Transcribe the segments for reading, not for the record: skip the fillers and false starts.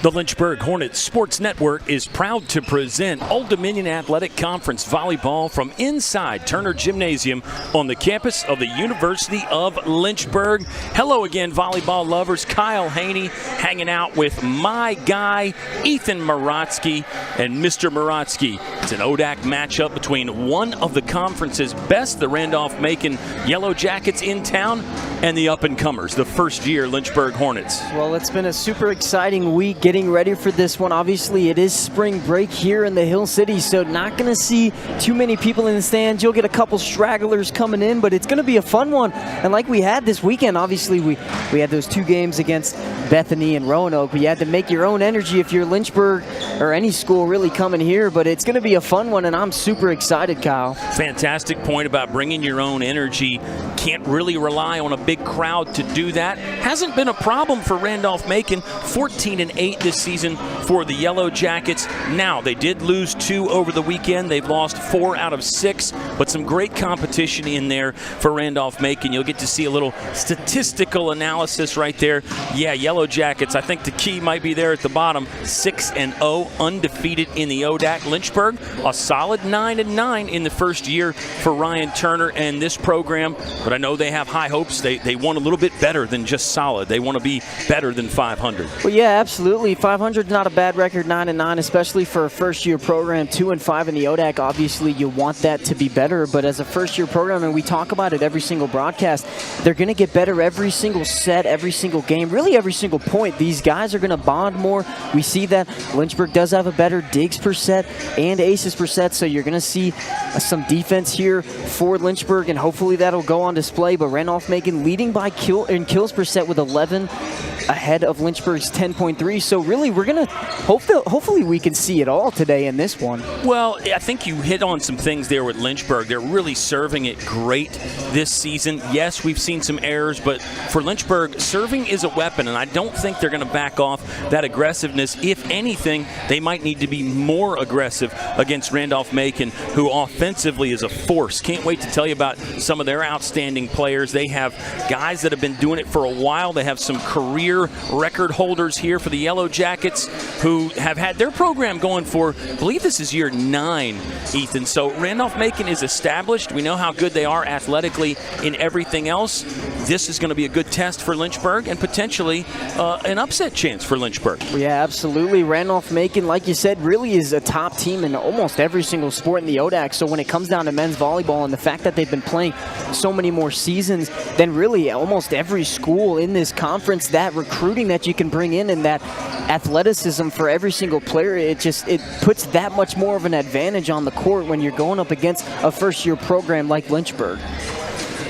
The Lynchburg Hornets Sports Network is proud to present Old Dominion Athletic Conference Volleyball from inside Turner Gymnasium on the campus of the University of Lynchburg. Hello again, volleyball lovers. Kyle Haney hanging out with my guy, Ethan Morotsky. And Mr. Morotsky, it's an ODAC matchup between one of the conference's best, the Randolph-Macon Yellow Jackets in town, and the up-and-comers, the first-year Lynchburg Hornets. Well, it's been a super exciting week getting ready for this one. Obviously, it is spring break here in the Hill City, so not going to see too many people in the stands. You'll get a couple stragglers coming in, but it's going to be a fun one. And like we had this weekend, obviously, we had those two games against Bethany and Roanoke. But you had to make your own energy if you're Lynchburg or any school really coming here. But it's going to be a fun one, and I'm super excited, Kyle. Fantastic point about bringing your own energy. Can't really rely on a big crowd to do that. Hasn't been a problem for Randolph-Macon. 14-8 this season for the Yellow Jackets. Now, they did lose 2 over the weekend. They've lost 4 out of 6, but some great competition in there for Randolph-Macon. You'll get to see a little statistical analysis right there. Yeah, Yellow Jackets, I think the key might be there at the bottom. 6-0, undefeated in the ODAC. Lynchburg, a solid 9-9 in the first year for Ryan Turner and this program, but I know they have high hopes. They want a little bit better than just solid. They want to be better than 500. Well, yeah, absolutely. 500 is not a bad record, 9-9, especially for a first-year program. 2-5 in the ODAC. Obviously, you want that to be better, but as a first-year program, and we talk about it every single broadcast, they're going to get better every single set, every single game, really every single point. These guys are going to bond more. We see that Lynchburg does have a better digs per set and aces per set, so you're going to see some defense here for Lynchburg, and hopefully that'll go on display. But Randolph-Macon leading by kills per set with 11, ahead of Lynchburg's 10.3. So really, we're going to hopefully we can see it all today in this one. Well, I think you hit on some things there with Lynchburg. They're really serving it great this season. Yes, we've seen some errors, but for Lynchburg, serving is a weapon, and I don't think they're going to back off that aggressiveness. If anything, they might need to be more aggressive against Randolph-Macon, who offensively is a force. Can't wait to tell you about some of their outstanding players. They have guys that have been doing it for a while. They have some career record holders here for the Yellow Jackets who have had their program going for, I believe this is year 9, Ethan. So Randolph-Macon is established. We know how good they are athletically in everything else. This is going to be a good test for Lynchburg and potentially an upset chance for Lynchburg. Yeah, absolutely. Randolph-Macon, like you said, really is a top team in almost every single sport in the ODAC. So when it comes down to men's volleyball and the fact that they've been playing so many more seasons than really almost every school in this conference, that recruiting that you can bring in and that athleticism for every single player, it puts that much more of an advantage on the court when you're going up against a first-year program like Lynchburg.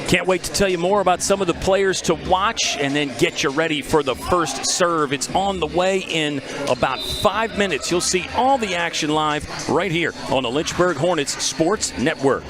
Can't wait to tell you more about some of the players to watch and then get you ready for the first serve. It's on the way in about 5 minutes. You'll see all the action live right here on the Lynchburg Hornets Sports Network.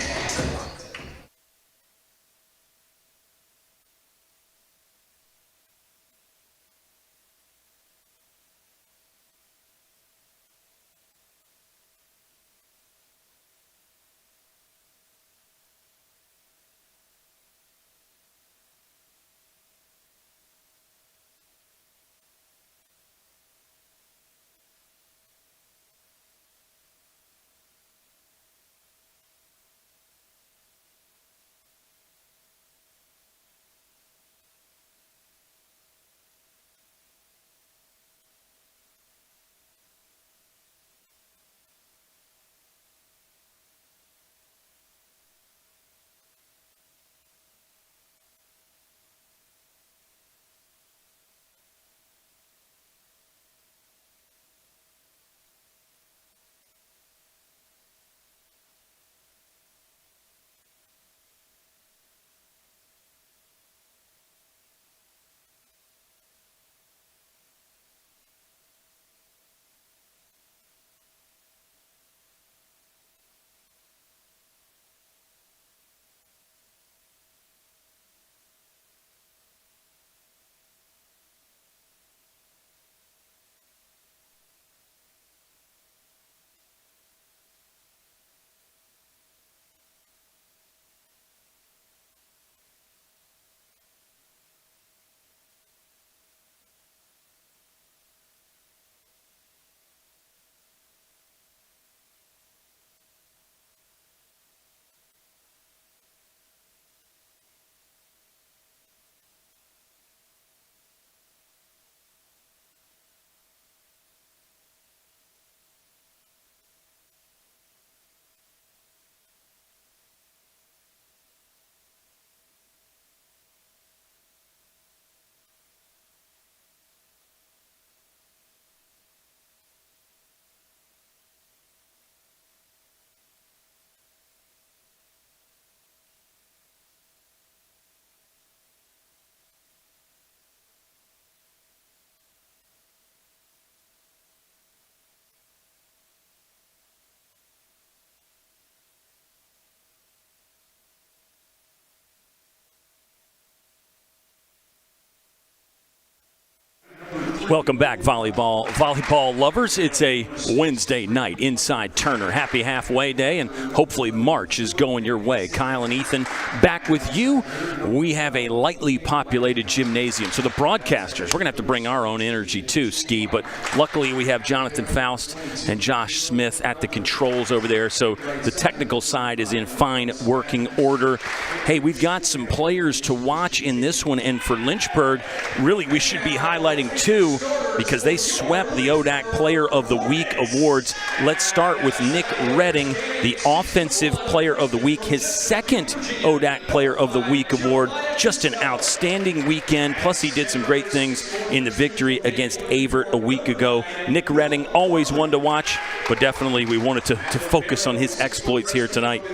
Welcome back, volleyball lovers. It's a Wednesday night inside Turner. Happy halfway day, and hopefully March is going your way. Kyle and Ethan back with you. We have a lightly populated gymnasium, so the broadcasters, we're going to have to bring our own energy too, Ski, but luckily we have Jonathan Faust and Josh Smith at the controls over there, so the technical side is in fine working order. Hey, we've got some players to watch in this one, and for Lynchburg, really we should be highlighting two, because they swept the ODAC Player of the Week awards. Let's start with Nick Redding, the Offensive Player of the Week, his second ODAC Player of the Week award. Just an outstanding weekend, plus he did some great things in the victory against Avert a week ago. Nick Redding, always one to watch, but definitely we wanted to focus on his exploits here tonight.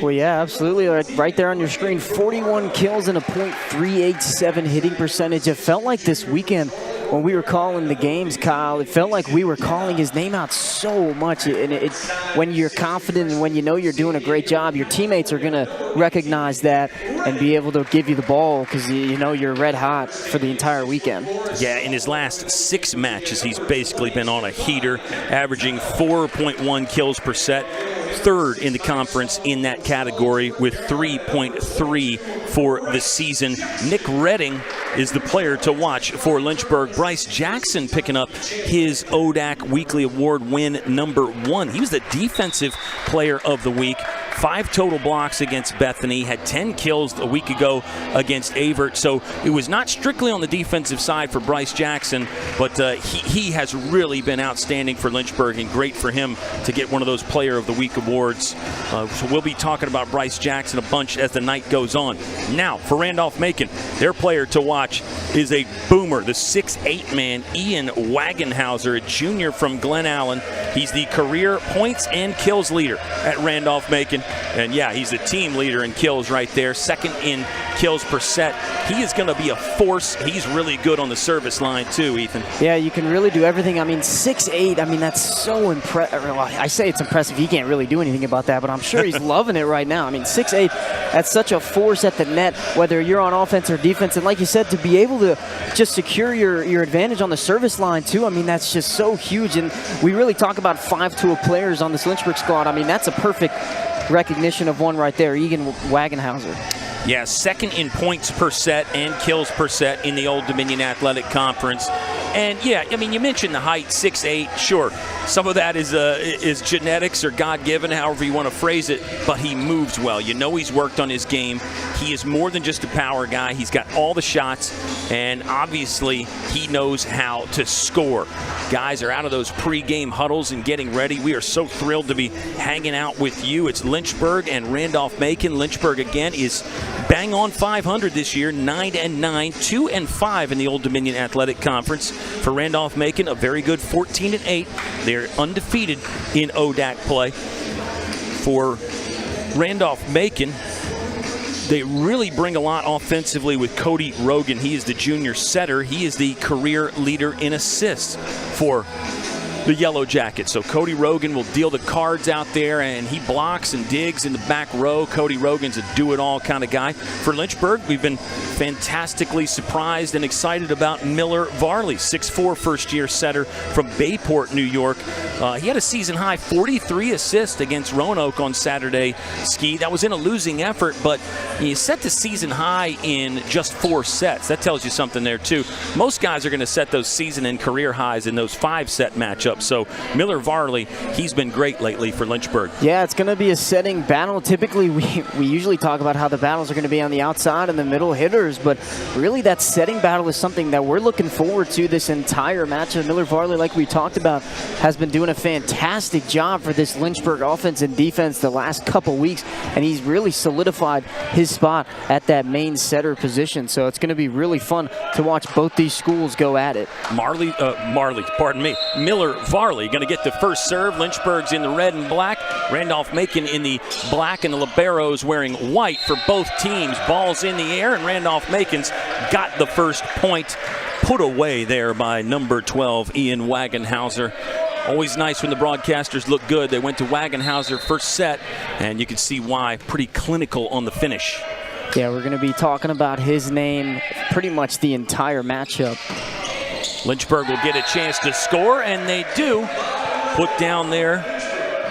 Well, yeah, absolutely. Right there on your screen, 41 kills and a .387 hitting percentage. It felt like this weekend when we were calling the games, Kyle, it felt like we were calling his name out so much. And when you're confident and when you know you're doing a great job, your teammates are going to recognize that and be able to give you the ball because you know you're red hot for the entire weekend. Yeah, in his last 6 matches, he's basically been on a heater, averaging 4.1 kills per set. Third in the conference in that category with 3.3 for the season. Nick Redding is the player to watch for Lynchburg. Bryce Jackson picking up his ODAC Weekly Award win number 1. He was the Defensive Player of the Week. 5 total blocks against Bethany, had 10 kills a week ago against Avert. So it was not strictly on the defensive side for Bryce Jackson, but he has really been outstanding for Lynchburg, and great for him to get one of those Player of the Week awards. So we'll be talking about Bryce Jackson a bunch as the night goes on. Now, for Randolph-Macon, their player to watch is a boomer, the 6'8" man, Ian Wagenhauser, a junior from Glen Allen. He's the career points and kills leader at Randolph-Macon. And yeah, he's the team leader in kills right there, second in kills per set. He is going to be a force. He's really good on the service line too, Ethan. Yeah, you can really do everything. I mean, 6'8", I mean, that's so impressive. Well, I say it's impressive. He can't really do anything about that, but I'm sure he's loving it right now. I mean, 6'8", that's such a force at the net, whether you're on offense or defense. And like you said, to be able to just secure your advantage on the service line too, I mean, that's just so huge. And we really talk about 5-tool players on this Lynchburg squad. I mean, that's a perfect recognition of one right there, Egan Wagenhauser. Yeah, second in points per set and kills per set in the Old Dominion Athletic Conference. And yeah, I mean, you mentioned the height, 6'8", sure. Some of that is genetics or God-given, however you want to phrase it, but he moves well. You know he's worked on his game. He is more than just a power guy. He's got all the shots, and obviously he knows how to score. Guys are out of those pre-game huddles and getting ready. We are so thrilled to be hanging out with you. It's Lynchburg and Randolph-Macon. Lynchburg, again, is bang on 500 this year, 9-9, 2-5 in the Old Dominion Athletic Conference. For Randolph-Macon, a very good 14-8. They're undefeated in ODAC play. For Randolph-Macon, they really bring a lot offensively with Cody Rogan. He is the junior setter. He is the career leader in assists for the Yellow Jackets. So Cody Rogan will deal the cards out there, and he blocks and digs in the back row. Cody Rogan's a do-it-all kind of guy. For Lynchburg, we've been fantastically surprised and excited about Miller Varley, 6'4", first-year setter from Bayport, New York. He had a season-high 43 assists against Roanoke on Saturday, Ski. That was in a losing effort, but he set the season high in just 4 sets. That tells you something there, too. Most guys are going to set those season and career highs in those 5-set matchups. So Miller Varley, he's been great lately for Lynchburg. Yeah, it's going to be a setting battle. Typically, we usually talk about how the battles are going to be on the outside and the middle hitters, but really that setting battle is something that we're looking forward to this entire match. And Miller Varley, like we talked about, has been doing a fantastic job for this Lynchburg offense and defense the last couple weeks, and he's really solidified his spot at that main setter position. So it's going to be really fun to watch both these schools go at it. Miller Varley going to get the first serve. Lynchburg's in the red and black. Randolph-Macon in the black, and the liberos wearing white for both teams. Ball's in the air, and Randolph-Macon's got the first point put away there by number 12, Ian Wagenhauser. Always nice when the broadcasters look good. They went to Wagenhauser first set, and you can see why. Pretty clinical on the finish. Yeah, we're going to be talking about his name pretty much the entire matchup. Lynchburg will get a chance to score, and they do. Put down there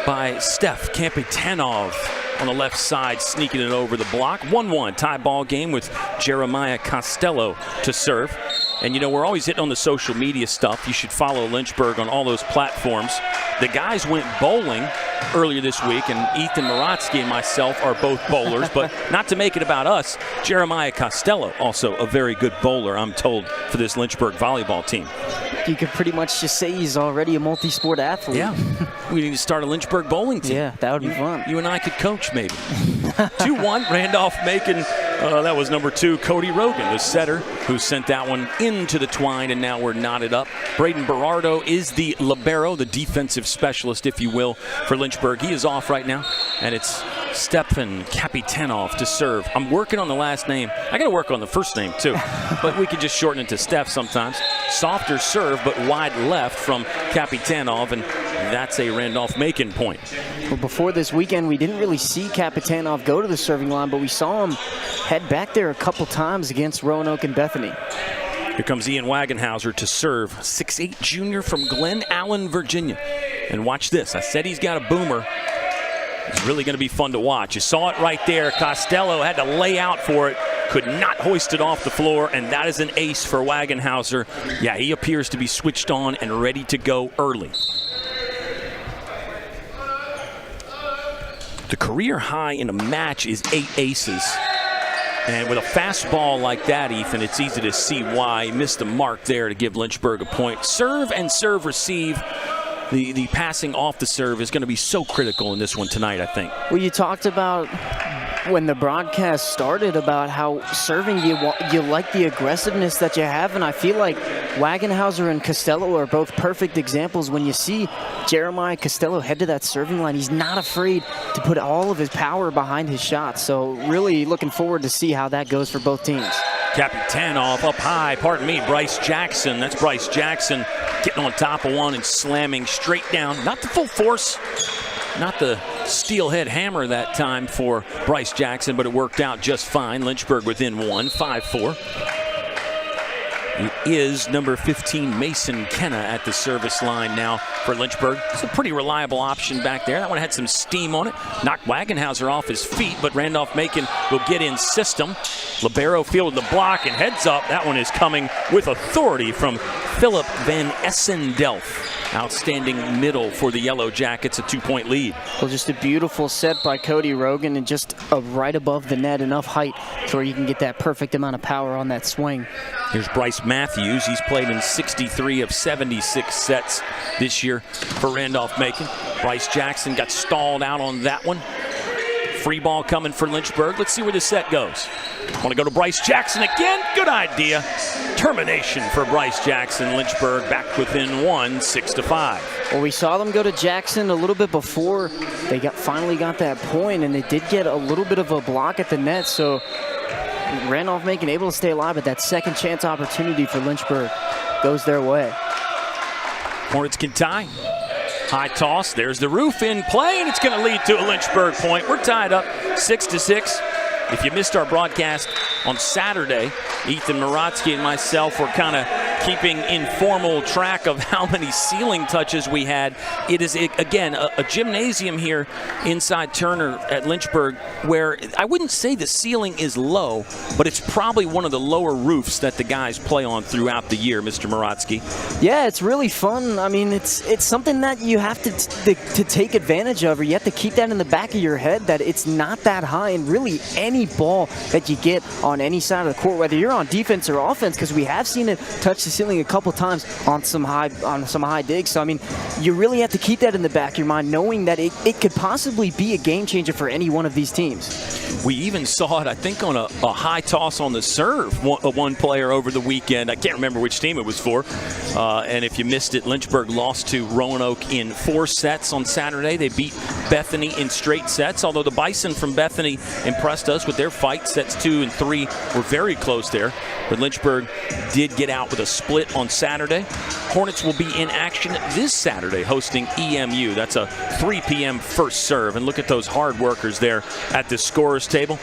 by Steph Kapitanov on the left side, sneaking it over the block. 1-1 tie ball game with Jeremiah Costello to serve. And, you know, we're always hitting on the social media stuff. You should follow Lynchburg on all those platforms. The guys went bowling earlier this week, and Ethan Maratsky and myself are both bowlers. But not to make it about us, Jeremiah Costello, also a very good bowler, I'm told, for this Lynchburg volleyball team. You could pretty much just say he's already a multi-sport athlete. Yeah. We need to start a Lynchburg bowling team. Yeah, that would be fun. You and I could coach, maybe. 2-1, Randolph-Macon. That was number 2, Cody Rogan, the setter, who sent that one into the twine, and now we're knotted up. Braden Berardo is the libero, the defensive specialist, if you will, for Lynchburg. He is off right now, and it's Stefan Kapitanov to serve. I'm working on the last name. I got to work on the first name, too. But we could just shorten it to Steph sometimes. Softer serve, but wide left from Kapitanov, and that's a Randolph-Macon point. Well, before this weekend, we didn't really see Kapitanov go to the serving line, but we saw him head back there a couple times against Roanoke and Bethany. Here comes Ian Wagenhauser to serve. 6'8" junior from Glen Allen, Virginia. And watch this. I said he's got a boomer. It's really going to be fun to watch. You saw it right there. Costello had to lay out for it. Could not hoist it off the floor, and that is an ace for Wagenhauser. Yeah, he appears to be switched on and ready to go early. The career high in a match is 8 aces. And with a fastball like that, Ethan, it's easy to see why he missed the mark there to give Lynchburg a point. Serve and serve receive. The passing off the serve is going to be so critical in this one tonight, I think. Well, you talked about when the broadcast started about how serving you like the aggressiveness that you have, and I feel like Wagenhauser and Costello are both perfect examples. When you see Jeremiah Costello head to that serving line, he's not afraid to put all of his power behind his shots. So really looking forward to see how that goes for both teams. Kapitanov up high, Bryce Jackson. That's Bryce Jackson getting on top of one and slamming straight down. Not the full force, not the steelhead hammer that time for Bryce Jackson, but it worked out just fine. Lynchburg within 1, 5-4. It is number 15, Mason Kenna, at the service line now for Lynchburg. It's a pretty reliable option back there. That one had some steam on it. Knocked Wagenhauser off his feet, but Randolph-Macon will get in system. Libero fielded the block and heads up. That one is coming with authority from Philip Van Essendelf. Outstanding middle for the Yellow Jackets, a 2-point lead. Well, just a beautiful set by Cody Rogan, and just right above the net, enough height to where you can get that perfect amount of power on that swing. Here's Bryce Matthews. He's played in 63 of 76 sets this year for Randolph-Macon. Bryce Jackson got stalled out on that one. Free ball coming for Lynchburg. Let's see where this set goes. Want to go to Bryce Jackson again? Good idea. Termination for Bryce Jackson. Lynchburg back within 1, 6-5. Well, we saw them go to Jackson a little bit before they finally got that point, and they did get a little bit of a block at the net, so Randolph-Macon able to stay alive, but that second chance opportunity for Lynchburg goes their way. Hornets can tie. High toss, there's the roof in play, and it's going to lead to a Lynchburg point. We're tied up 6-6. If you missed our broadcast on Saturday, Ethan Maratsky and myself were kind of keeping informal track of how many ceiling touches we had. It is, again, a gymnasium here inside Turner at Lynchburg where I wouldn't say the ceiling is low, but it's probably one of the lower roofs that the guys play on throughout the year, Mr. Maratsky. Yeah, it's really fun. I mean, it's something that you have to take advantage of, or you have to keep that in the back of your head that it's not that high, and really any ball that you get on any side of the court, whether you're on defense or offense, because we have seen it touch the ceiling a couple times on some high digs. So I mean, you really have to keep that in the back of your mind, knowing that it could possibly be a game changer for any one of these teams. We even saw it, I think, on a high toss on the serve, one player over the weekend. I can't remember which team it was for. And if you missed it, Lynchburg lost to Roanoke in 4 sets on Saturday. They beat Bethany in straight sets, although the Bison from Bethany impressed us with their fight. Sets 2 and 3 were very close there. But Lynchburg did get out with a split on Saturday. Hornets will be in action this Saturday hosting EMU. That's a 3 p.m. first serve. And look at those hard workers there at the scorer's table.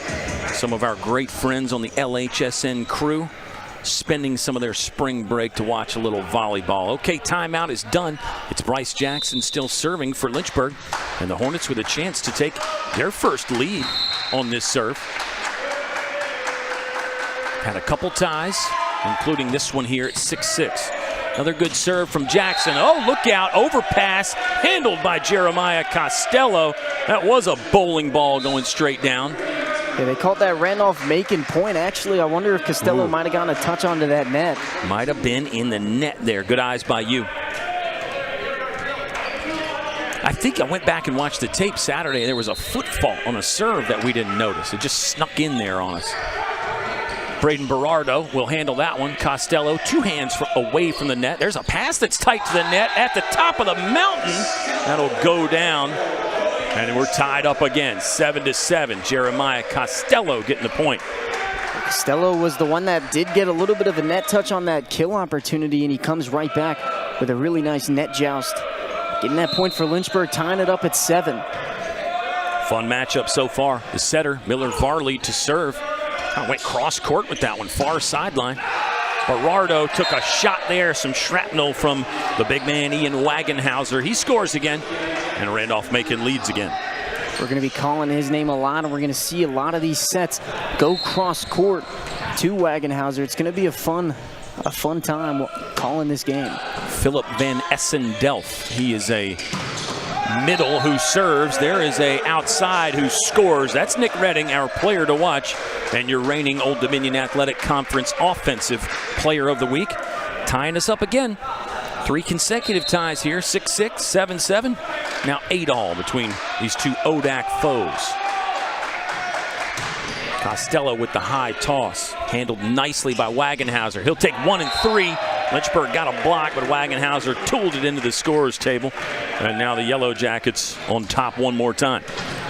Some of our great friends on the LHSN crew. spending some of their spring break to watch a little volleyball. Okay, timeout is done. It's Bryce Jackson still serving for Lynchburg, and the Hornets with a chance to take their first lead on this serve. Had a couple ties, including this one here at 6-6. Another good serve from Jackson. Oh, look out, overpass, handled by Jeremiah Costello. That was a bowling ball going straight down. Yeah, they called that Randolph-Macon point. Actually, I wonder if Costello might have gotten a touch onto that net. Might have been in the net there. Good eyes by you. I think I went back and watched the tape Saturday. There was a foot fault on a serve that we didn't notice. It just snuck in there on us. Braden Berardo will handle that one. Costello, 2 hands away from the net. There's a pass that's tight to the net at the top of the mountain. That'll go down. And we're tied up again, 7-7. Jeremiah Costello getting the point. Costello was the one that did get a little bit of a net touch on that kill opportunity, and he comes right back with a really nice net joust. Getting that point for Lynchburg, tying it up at 7. Fun matchup so far. The setter, Miller Varley, to serve. Went cross court with that one, far sideline. Berardo took a shot there, some shrapnel from the big man Ian Wagenhauser. He scores again, and Randolph-Macon leads again. We're going to be calling his name a lot, and we're going to see a lot of these sets go cross court to Wagenhauser. It's going to be a fun time calling this game. Philip Van Essen-Delft. He is a middle who serves. There is a outside who scores. That's Nick Redding, our player to watch, and your reigning Old Dominion Athletic Conference Offensive Player of the Week. Tying us up again. 3 consecutive ties here, 6-6, 7-7. Now 8 all between these two ODAC foes. Costello with the high toss, handled nicely by Wagenhauser. He'll take 1 and 3. Lynchburg got a block, but Wagenhauser tooled it into the scorer's table. And now the Yellow Jackets on top one more time.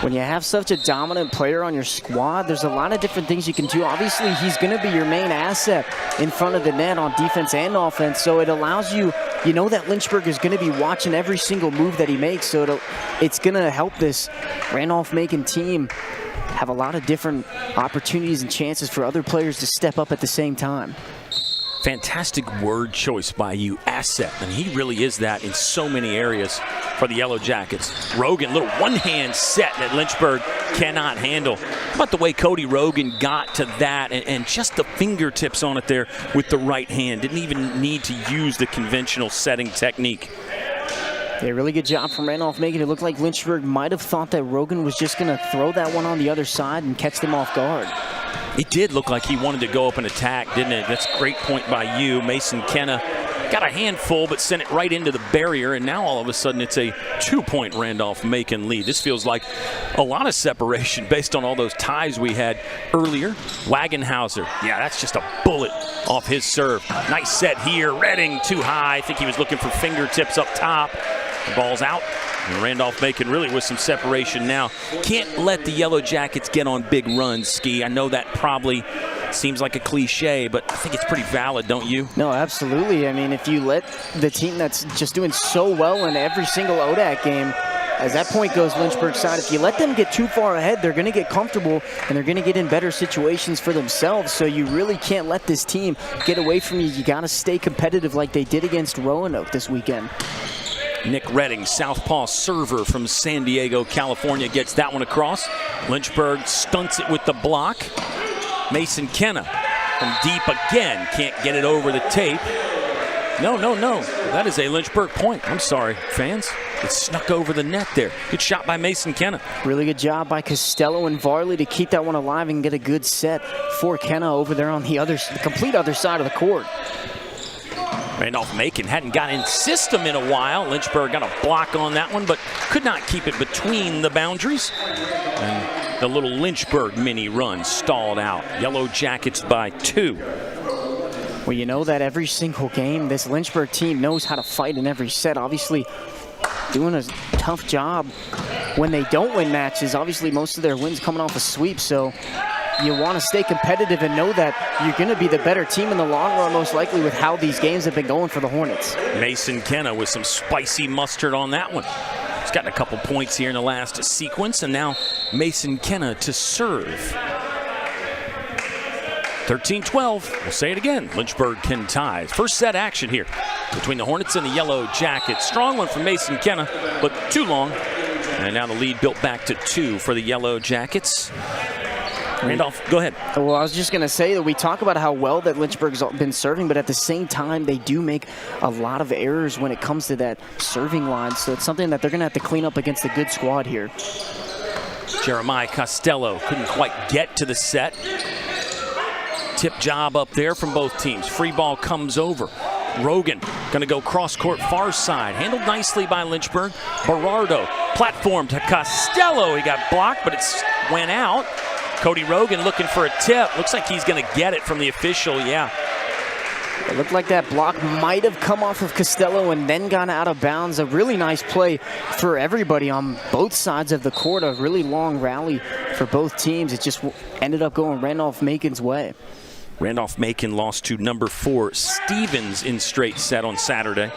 When you have such a dominant player on your squad, there's a lot of different things you can do. Obviously, he's going to be your main asset in front of the net on defense and offense, so it allows you, you know that Lynchburg is going to be watching every single move that he makes, so it's going to help this Randolph-Macon team have a lot of different opportunities and chances for other players to step up at the same time. Fantastic word choice by you, asset, and he really is that in so many areas for the Yellow Jackets. Rogan, little one-hand set that Lynchburg cannot handle. How about the way Cody Rogan got to that and just the fingertips on it there with the right hand. Didn't even need to use the conventional setting technique. Yeah, really good job from Randolph-Macon. It looked like Lynchburg might have thought that Rogan was just going to throw that one on the other side and catch them off guard. It did look like he wanted to go up and attack, didn't it? That's a great point by you. Mason Kenna got a handful, but sent it right into the barrier, and now all of a sudden it's a 2-point Randolph-Macon lead. This feels like a lot of separation based on all those ties we had earlier. Wagenhauser, yeah, that's just a bullet off his serve. Nice set here. Redding too high. I think he was looking for fingertips up top. The ball's out. And Randolph-Macon really with some separation now. Can't let the Yellow Jackets get on big runs, Ski. I know that probably seems like a cliche, but I think it's pretty valid, don't you? No, absolutely. I mean, if you let the team that's just doing so well in every single ODAC game, as that point goes Lynchburg's side, if you let them get too far ahead, they're going to get comfortable and they're going to get in better situations for themselves. So you really can't let this team get away from you. You got to stay competitive like they did against Roanoke this weekend. Nick Redding, southpaw server from San Diego, California, gets that one across. Lynchburg stunts it with the block. Mason Kenna from deep again. Can't get it over the tape. No. That is a Lynchburg point. I'm sorry, fans. It snuck over the net there. Good shot by Mason Kenna. Really good job by Costello and Varley to keep that one alive and get a good set for Kenna over there on the complete other side of the court. Randolph-Macon hadn't got in system in a while. Lynchburg got a block on that one, but could not keep it between the boundaries. And the little Lynchburg mini run stalled out. Yellow Jackets by 2. Well, you know that every single game, this Lynchburg team knows how to fight in every set. Obviously, doing a tough job when they don't win matches. Obviously, most of their wins coming off a sweep, so you want to stay competitive and know that you're going to be the better team in the long run, most likely, with how these games have been going for the Hornets. Mason Kenna with some spicy mustard on that one. He's gotten a couple points here in the last sequence, and now Mason Kenna to serve. 13-12. We'll say it again. Lynchburg can tie. First set action here between the Hornets and the Yellow Jackets. Strong one from Mason Kenna, but too long. And now the lead built back to 2 for the Yellow Jackets. Randolph, go ahead. Well, I was just going to say that we talk about how well that Lynchburg's been serving, but at the same time, they do make a lot of errors when it comes to that serving line. So it's something that they're going to have to clean up against a good squad here. Jeremiah Costello couldn't quite get to the set. Tip job up there from both teams. Free ball comes over. Rogan going to go cross-court far side. Handled nicely by Lynchburg. Berardo platform to Costello. He got blocked, but it went out. Cody Rogan looking for a tip. Looks like he's going to get it from the official, yeah. It looked like that block might have come off of Costello and then gone out of bounds. A really nice play for everybody on both sides of the court. A really long rally for both teams. It just ended up going Randolph-Macon's way. Randolph-Macon lost to number 4 Stevens in straight set on Saturday.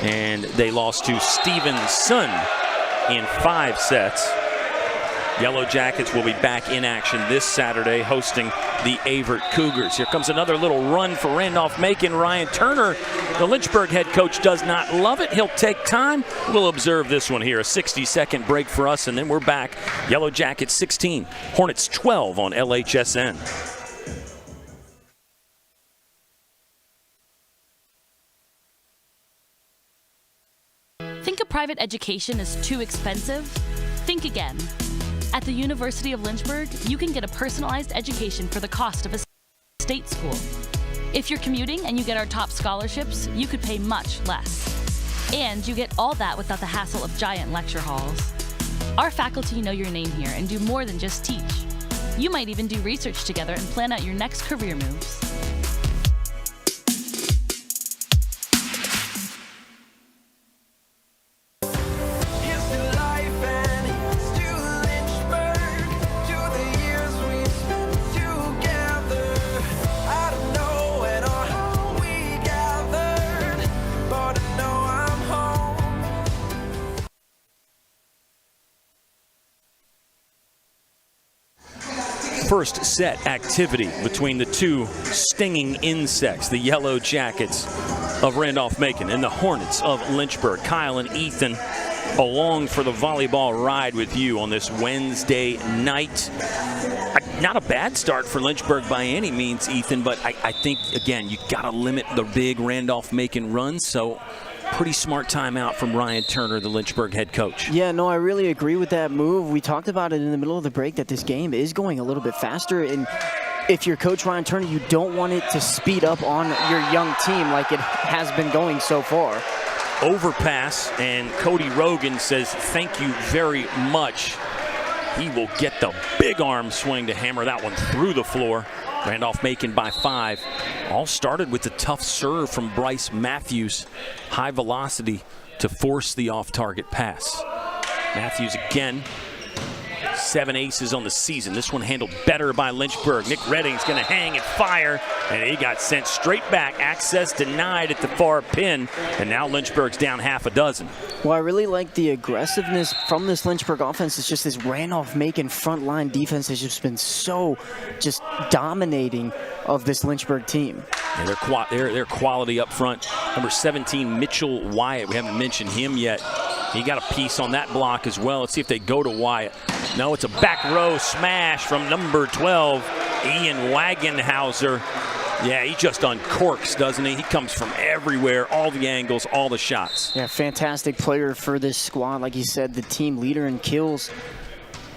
And they lost to Stevenson in 5 sets. Yellow Jackets will be back in action this Saturday hosting the Avert Cougars. Here comes another little run for Randolph-Macon. Ryan Turner, the Lynchburg head coach, does not love it. He'll take time. We'll observe this one here. A 60-second break for us, and then we're back. Yellow Jackets 16, Hornets 12 on LHSN. Think a private education is too expensive? Think again. At the University of Lynchburg, you can get a personalized education for the cost of a state school. If you're commuting and you get our top scholarships, you could pay much less. And you get all that without the hassle of giant lecture halls. Our faculty know your name here and do more than just teach. You might even do research together and plan out your next career moves. First set activity between the 2 stinging insects, the Yellow Jackets of Randolph-Macon and the Hornets of Lynchburg. Kyle and Ethan along for the volleyball ride with you on this Wednesday night. Not a bad start for Lynchburg by any means, Ethan, but I think, again, you got to limit the big Randolph-Macon runs, so pretty smart timeout from Ryan Turner, the Lynchburg head coach. Yeah, no, I really agree with that move. We talked about it in the middle of the break that this game is going a little bit faster, and if you're Coach Ryan Turner, you don't want it to speed up on your young team like it has been going so far. Overpass, and Cody Rogan says thank you very much. He will get the big arm swing to hammer that one through the floor. Randolph-Macon by 5. All started with the tough serve from Bryce Matthews. High velocity to force the off-target pass. Matthews again. 7 aces on the season. This one handled better by Lynchburg. Nick Redding's going to hang and fire, and he got sent straight back. Access denied at the far pin, and now Lynchburg's down half a dozen. Well, I really like the aggressiveness from this Lynchburg offense. It's just this Randolph-Macon front line defense has just been so just dominating of this Lynchburg team. Yeah, their quality up front. Number 17, Mitchell Wyatt. We haven't mentioned him yet. He got a piece on that block as well. Let's see if they go to Wyatt. No, it's a back row smash from number 12, Ian Wagenhauser. Yeah, he just uncorks, doesn't he? He comes from everywhere, all the angles, all the shots. Yeah, fantastic player for this squad. Like you said, the team leader in kills.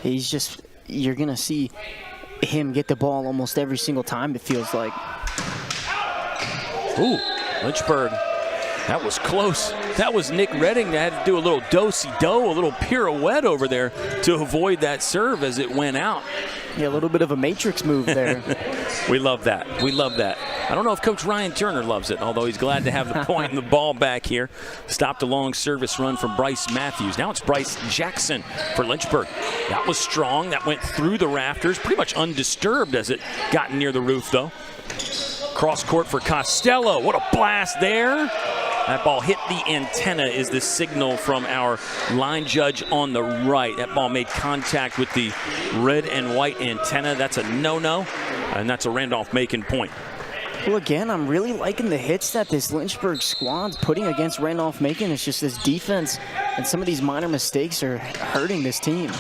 He's just, you're going to see him get the ball almost every single time, it feels like. Ooh, Lynchburg. That was close. That was Nick Redding that had to do a little do-si-do, a little pirouette over there to avoid that serve as it went out. Yeah, a little bit of a matrix move there. We love that. We love that. I don't know if Coach Ryan Turner loves it, although he's glad to have the point and the ball back here. Stopped a long service run from Bryce Matthews. Now it's Bryce Jackson for Lynchburg. That was strong. That went through the rafters, pretty much undisturbed as it got near the roof, though. Cross court for Costello. What a blast there. That ball hit the antenna is the signal from our line judge on the right. That ball made contact with the red and white antenna. That's a no-no. and that's a Randolph-Macon point. Well, again, I'm really liking the hits that this Lynchburg squad's putting against Randolph-Macon. It's just this defense and some of these minor mistakes are hurting this team.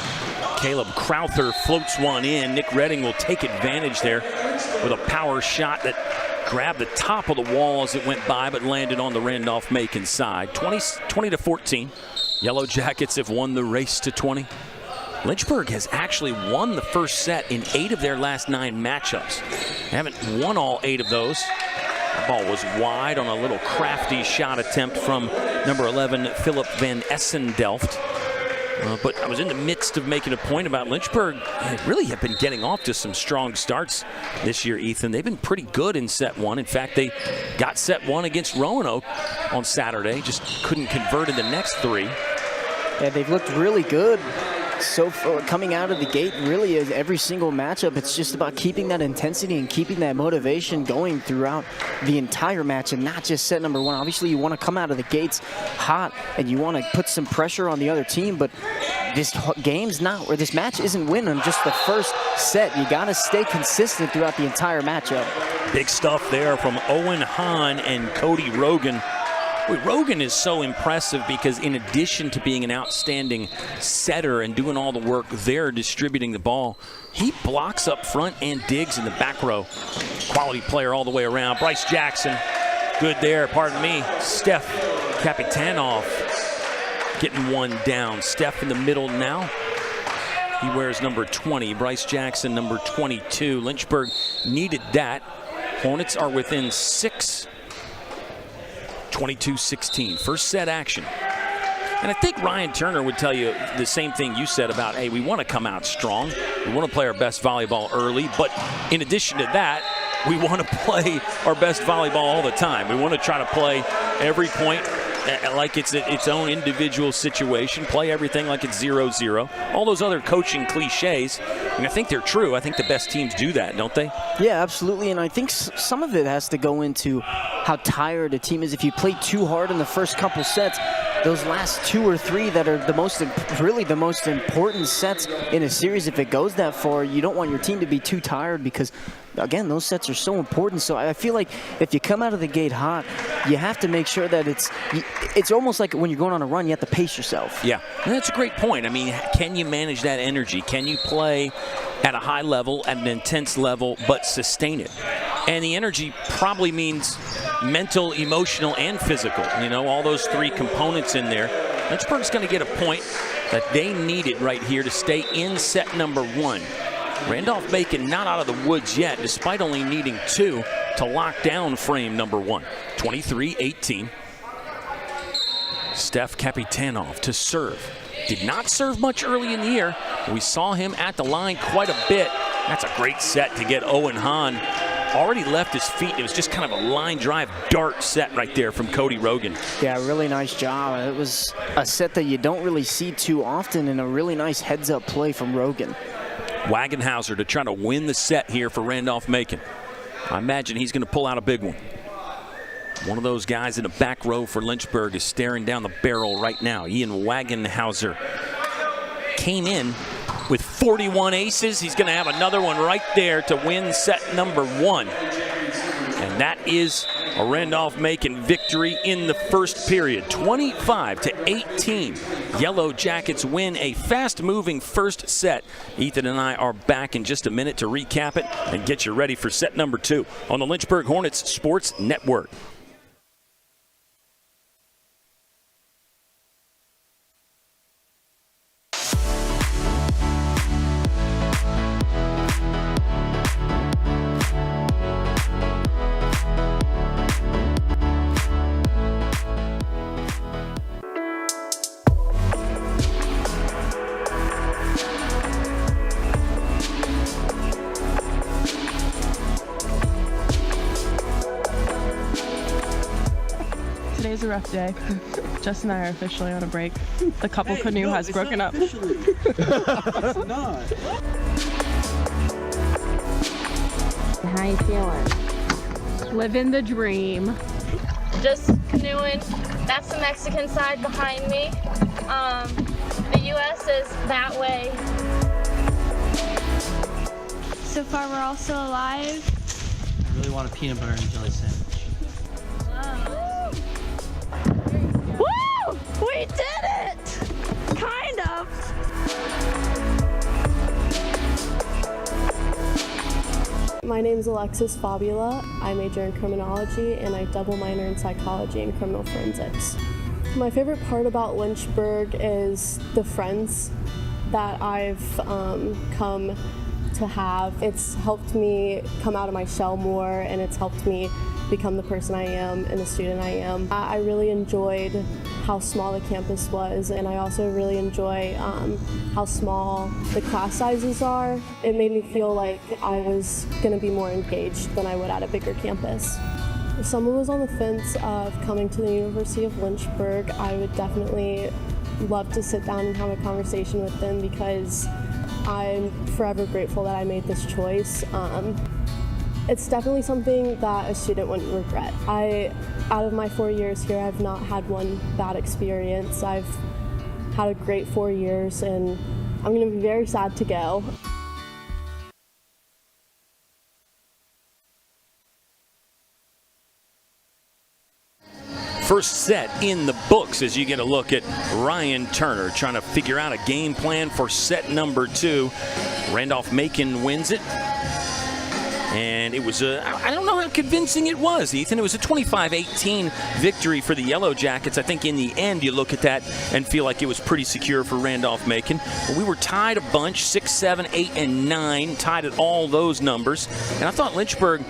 Caleb Crowther floats one in. Nick Redding will take advantage there with a power shot that grabbed the top of the wall as it went by, but landed on the Randolph-Macon side. 20-14. Yellow Jackets have won the race to 20. Lynchburg has actually won the first set in 8 of their last 9 matchups. They haven't won all 8 of those. The ball was wide on a little crafty shot attempt from number 11, Philip Van Essendelft. But I was in the midst of making a point about Lynchburg. They really have been getting off to some strong starts this year, Ethan. They've been pretty good in set 1. In fact, they got set 1 against Roanoke on Saturday. Just couldn't convert in the next 3. Yeah, they've looked really good. So coming out of the gate, really is every single matchup, it's just about keeping that intensity and keeping that motivation going throughout the entire match and not just set number 1. Obviously, you want to come out of the gates hot and you want to put some pressure on the other team, but this game's not, or this match isn't win on just the first set. You got to stay consistent throughout the entire matchup. Big stuff there from Owen Hahn and Cody Rogan. Rogan is so impressive because in addition to being an outstanding setter and doing all the work there distributing the ball, he blocks up front and digs in the back row. Quality player all the way around. Bryce Jackson, good there, pardon me. Steph Kapitanov getting one down. Steph in the middle now. He wears number 20. Bryce Jackson, number 22. Lynchburg needed that. Hornets are within 6. 22-16, first set action. And I think Ryan Turner would tell you the same thing you said about, hey, we want to come out strong. We want to play our best volleyball early, but in addition to that, we want to play our best volleyball all the time. We want to try to play every point like it's its own individual situation, play everything like it's 0-0. All those other coaching cliches, and I think they're true. I think the best teams do that, don't they? Yeah, absolutely, and I think some of it has to go into how tired a team is. If you play too hard in the first couple sets, those last 2 or 3 that are really the most important sets in a series, if it goes that far, you don't want your team to be too tired because, again, those sets are so important. So I feel like if you come out of the gate hot, you have to make sure that it's almost like when you're going on a run, you have to pace yourself. Yeah, and that's a great point. I mean, can you manage that energy? Can you play at a high level, at an intense level, but sustain it? And the energy probably means mental, emotional, and physical. You know, all those 3 components in there. Lynchburg's going to get a point that they needed right here to stay in set number 1. Randolph-Macon not out of the woods yet, despite only needing 2 to lock down frame number 1. 23-18. Steph Kapitanov to serve. Did not serve much early in the year. We saw him at the line quite a bit. That's a great set to get Owen Hahn. Already left his feet. It was just kind of a line drive dart set right there from Cody Rogan. Yeah, really nice job. It was a set that you don't really see too often, and a really nice heads-up play from Rogan. Wagenhauser to try to win the set here for Randolph-Macon. I imagine he's going to pull out a big one. One of those guys in the back row for Lynchburg is staring down the barrel right now. Ian Wagenhauser came in with 41 aces. He's going to have another one right there to win set number 1. And that is a Randolph-Macon victory in the first period. 25-18. Yellow Jackets win a fast-moving first set. Ethan and I are back in just a minute to recap it and get you ready for set number 2 on the Lynchburg Hornets Sports Network. Today's a rough day. Jess and I are officially on a break. The couple canoe has broken up. It's not. How you feeling? Living the dream. Just canoeing. That's the Mexican side behind me. The U.S. is that way. So far, we're all still alive. I really want a peanut butter and jelly sandwich. Woo! We did it! Kind of. My name is Alexis Fabula. I major in criminology and I double minor in psychology and criminal forensics. My favorite part about Lynchburg is the friends that I've come to have. It's helped me come out of my shell more, and it's helped me become the person I am and the student I am. I really enjoyed how small the campus was, and I also really enjoy how small the class sizes are. It made me feel like I was going to be more engaged than I would at a bigger campus. If someone was on the fence of coming to the University of Lynchburg, I would definitely love to sit down and have a conversation with them, because I'm forever grateful that I made this choice. It's definitely something that a student wouldn't regret. Out of my 4 years here, I've not had one bad experience. I've had a great 4 years, and I'm going to be very sad to go. First set in the books as you get a look at Ryan Turner trying to figure out a game plan for set number 2. Randolph-Macon wins it. And it was I don't know how convincing it was, Ethan. It was a 25-18 victory for the Yellow Jackets. I think in the end you look at that and feel like it was pretty secure for Randolph-Macon. We were tied a bunch, 6, 7, 8, and 9, tied at all those numbers. And I thought Lynchburg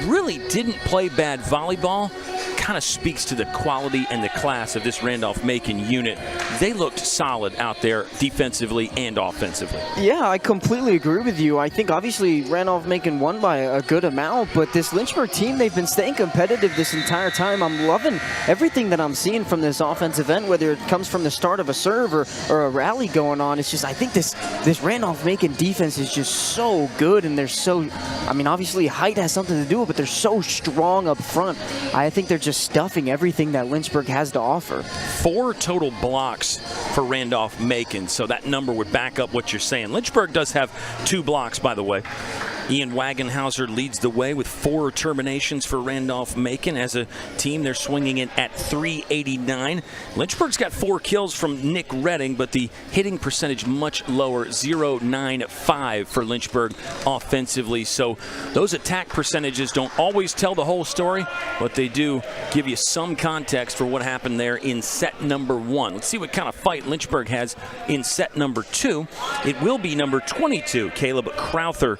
really didn't play bad volleyball. Kind of speaks to the quality and the class of this Randolph-Macon unit. They looked solid out there defensively and offensively. Yeah, I completely agree with you. I think obviously Randolph-Macon won by a good amount, but this Lynchburg team, they've been staying competitive this entire time. I'm loving everything that I'm seeing from this offensive end, whether it comes from the start of a serve or a rally going on. It's just, I think this Randolph-Macon defense is just so good, and they're so, I mean, obviously height has something to do with it, but they're so strong up front. I think they're just stuffing everything that Lynchburg has to offer. 4 total blocks for Randolph-Macon, so that number would back up what you're saying. Lynchburg does have 2 blocks, by the way. Ian Wagenhauser leads the way with 4 terminations for Randolph-Macon. As a team, they're swinging it at .389. Lynchburg's got 4 kills from Nick Redding, but the hitting percentage much lower, .095 for Lynchburg offensively. So those attack percentages don't always tell the whole story, but they do give you some context for what happened there in set number 1. Let's see what kind of fight Lynchburg has in set number 2. It will be number 22, Caleb Crowther,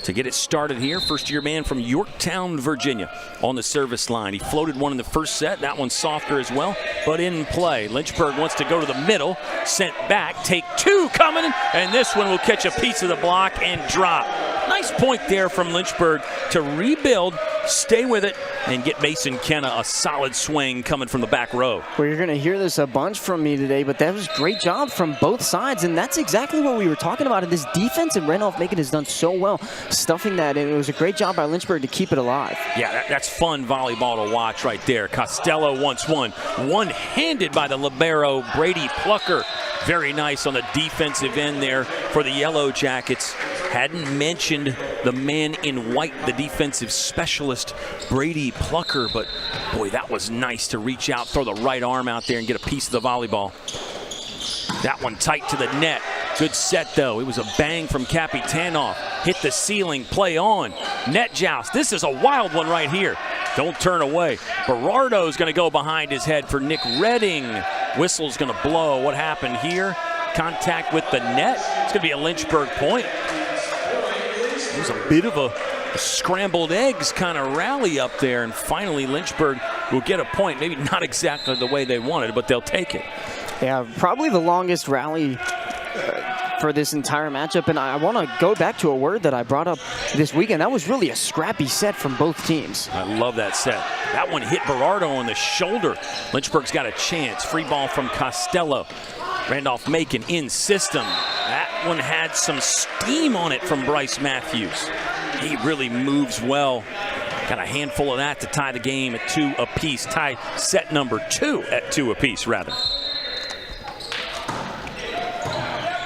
to get it started here. First-year man from Yorktown, Virginia, on the service line. He floated one in the first set. That one's softer as well, but in play. Lynchburg wants to go to the middle. Sent back. Take 2 coming, and this one will catch a piece of the block and drop. Nice point there from Lynchburg to rebuild, stay with it, and get Mason Kenna a solid swing coming from the back row. Well, you're going to hear this a bunch from me today, but that was a great job from both sides, and that's exactly what we were talking about in this defense, and Randolph-Macon has done so well stuffing that, and it was a great job by Lynchburg to keep it alive. Yeah, that's fun volleyball to watch right there. Costello wants one. One-handed by the libero, Brady Plucker. Very nice on the defensive end there for the Yellow Jackets. Hadn't mentioned the man in white, the defensive specialist, Brady Plucker, but boy, that was nice to reach out, throw the right arm out there and get a piece of the volleyball. That one tight to the net. Good set, though. It was a bang from Kapitanoff. Hit the ceiling, play on. Net joust. This is a wild one right here. Don't turn away. Berardo's going to go behind his head for Nick Redding. Whistle's going to blow. What happened here? Contact with the net. It's going to be a Lynchburg point. It was a bit of a scrambled eggs kind of rally up there, and finally Lynchburg will get a point. Maybe not exactly the way they wanted, but they'll take it. Yeah, probably the longest rally for this entire matchup, and I want to go back to a word that I brought up this weekend. That was really a scrappy set from both teams. I love that set. That one hit Berardo on the shoulder. Lynchburg's got a chance. Free ball from Costello. Randolph-Macon in system. That one had some steam on it from Bryce Matthews. He really moves well. Got a handful of that to tie the game at 2 apiece. Tie set number 2 at 2 apiece, rather.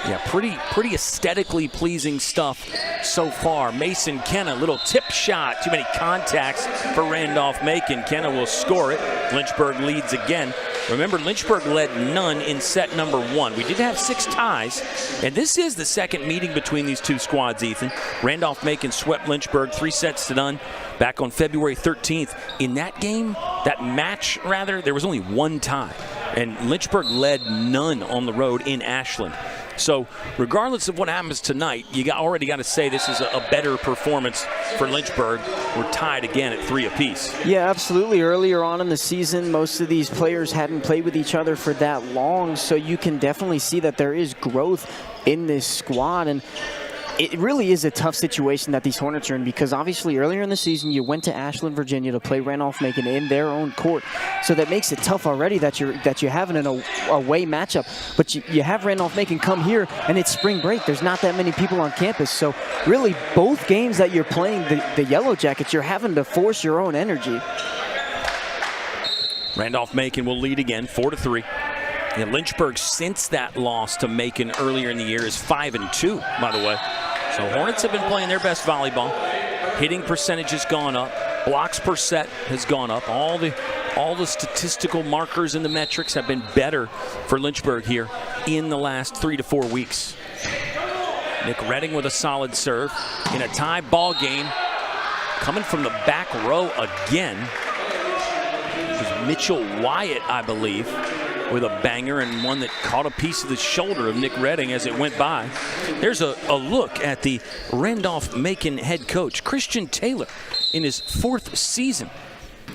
Yeah, pretty aesthetically pleasing stuff so far. Mason Kenna, little tip shot. Too many contacts for Randolph-Macon. Kenna will score it. Lynchburg leads again. Remember, Lynchburg led none in set number 1. We did have 6 ties, and this is the second meeting between these two squads, Ethan. Randolph-Macon swept Lynchburg 3-0 back on February 13th. In that game, that match, rather, there was only 1 tie, and Lynchburg led none on the road in Ashland. So regardless of what happens tonight, you already got to say this is a better performance for Lynchburg. We're tied again at 3 apiece. Yeah, absolutely. Earlier on in the season, most of these players hadn't played with each other for that long, so you can definitely see that there is growth in this squad. And it really is a tough situation that these Hornets are in, because obviously earlier in the season you went to Ashland, Virginia to play Randolph-Macon in their own court. So that makes it tough already that you're having an away matchup. But you have Randolph-Macon come here, and it's spring break. There's not that many people on campus. So really both games that you're playing the Yellow Jackets, you're having to force your own energy. Randolph-Macon will lead again, 4-3. And Lynchburg, since that loss to Macon earlier in the year, is 5-2, by the way. So Hornets have been playing their best volleyball. Hitting percentage has gone up. Blocks per set has gone up. All the statistical markers and the metrics have been better for Lynchburg here in the last 3 to 4 weeks. Nick Redding with a solid serve in a tie ball game. Coming from the back row again. It was Mitchell Wyatt, I believe, with a banger, and one that caught a piece of the shoulder of Nick Redding as it went by. There's a look at the Randolph-Macon head coach, Christian Taylor, in his 4th season.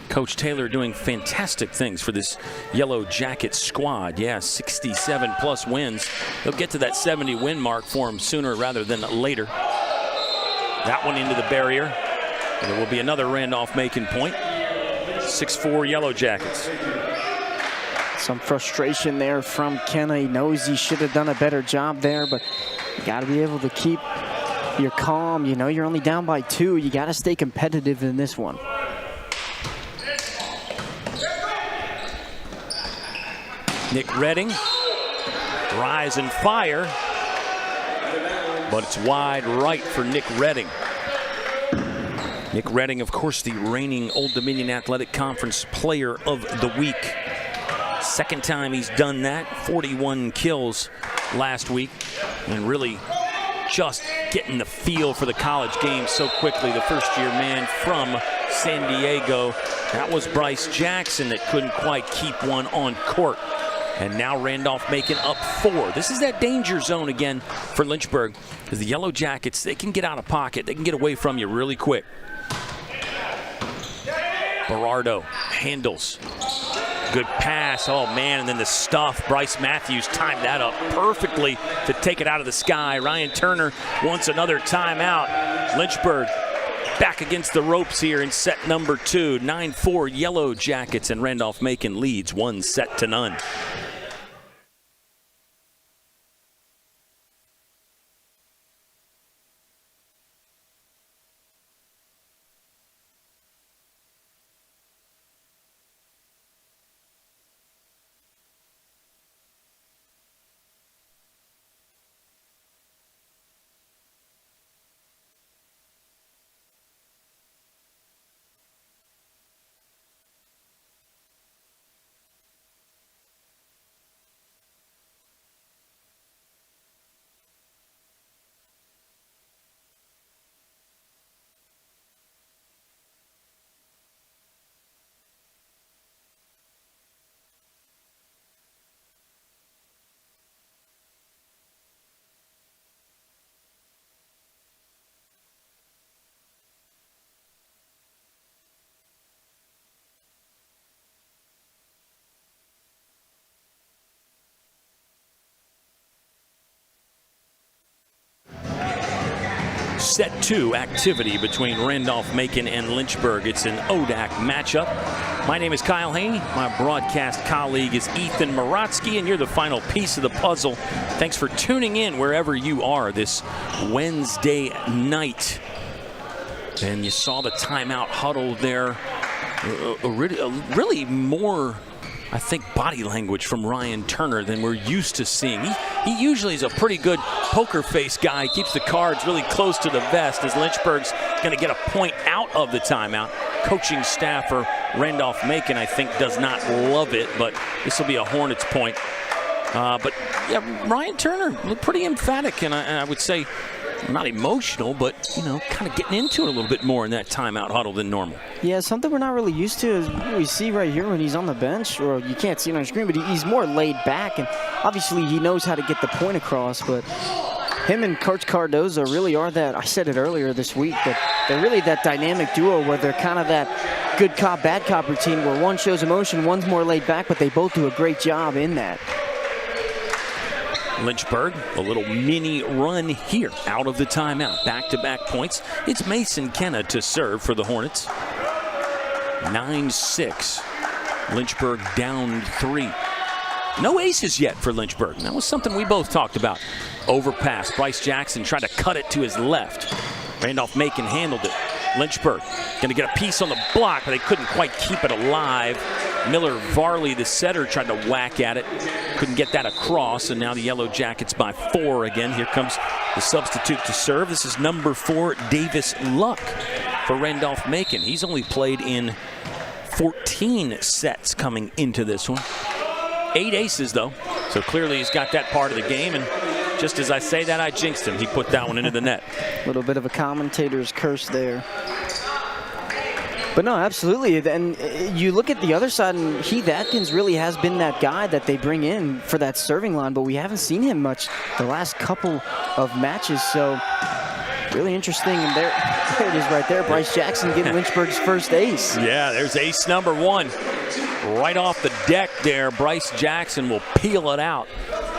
Coach Taylor doing fantastic things for this Yellow Jacket squad. Yeah, 67-plus wins. They'll get to that 70-win mark for him sooner rather than later. That one into the barrier. And there will be another Randolph-Macon point. 6-4 Yellow Jackets. Some frustration there from Kenna. He knows he should have done a better job there, but you got to be able to keep your calm. You know you're only down by 2. You got to stay competitive in this one. Nick Redding, rise and fire, but it's wide right for Nick Redding. Nick Redding, of course, the reigning Old Dominion Athletic Conference Player of the Week. Second time he's done that, 41 kills last week, and really just getting the feel for the college game so quickly. The first-year man from San Diego, that was Bryce Jackson that couldn't quite keep one on court. And now Randolph-Macon up 4. This is that danger zone again for Lynchburg, because the Yellow Jackets, they can get out of pocket. They can get away from you really quick. Berardo handles. Good pass, oh man, and then the stuff. Bryce Matthews timed that up perfectly to take it out of the sky. Ryan Turner wants another timeout. Lynchburg back against the ropes here in set number 2. 9-4 Yellow Jackets, and Randolph-Macon leads 1-0. Set 2 activity between Randolph-Macon and Lynchburg. It's an ODAC matchup. My name is Kyle Haney. My broadcast colleague is Ethan Morotsky, and you're the final piece of the puzzle. Thanks for tuning in wherever you are this Wednesday night. And you saw the timeout huddle there. Really more I think, body language from Ryan Turner than we're used to seeing. He usually is a pretty good poker face guy. He keeps the cards really close to the vest as Lynchburg's going to get a point out of the timeout. Coaching staff for Randolph-Macon, I think, does not love it, but this will be a Hornets point. But yeah, Ryan Turner looked pretty emphatic, and I would say not emotional, but, kind of getting into it a little bit more in that timeout huddle than normal. Yeah, something we're not really used to is we see right here when he's on the bench, or you can't see it on the screen, but he's more laid back, and obviously he knows how to get the point across, but him and Coach Cardozo really are that, I said it earlier this week, but they're really that dynamic duo where they're kind of that good cop, bad cop routine where one shows emotion, one's more laid back, but they both do a great job in that. Lynchburg, a little mini run here out of the timeout. Back-to-back points. It's Mason Kenna to serve for the Hornets. 9-6. Lynchburg down 3. No aces yet for Lynchburg. That was something we both talked about. Overpass. Bryce Jackson tried to cut it to his left. Randolph-Macon handled it. Lynchburg going to get a piece on the block, but they couldn't quite keep it alive. Miller Varley, the setter, tried to whack at it. Couldn't get that across, and now the Yellow Jackets by 4 again. Here comes the substitute to serve. This is number 4, Davis Luck for Randolph-Macon. He's only played in 14 sets coming into this one. 8 aces, though, so clearly he's got that part of the game, and just as I say that, I jinxed him. He put that one into the net. A little bit of a commentator's curse there. But no, absolutely. And you look at the other side, and Heath Atkins really has been that guy that they bring in for that serving line, but we haven't seen him much the last couple of matches. So really interesting. And there it is right there. Bryce Jackson getting Lynchburg's first ace. Yeah, there's ace number 1. Right off the deck there, Bryce Jackson will peel it out.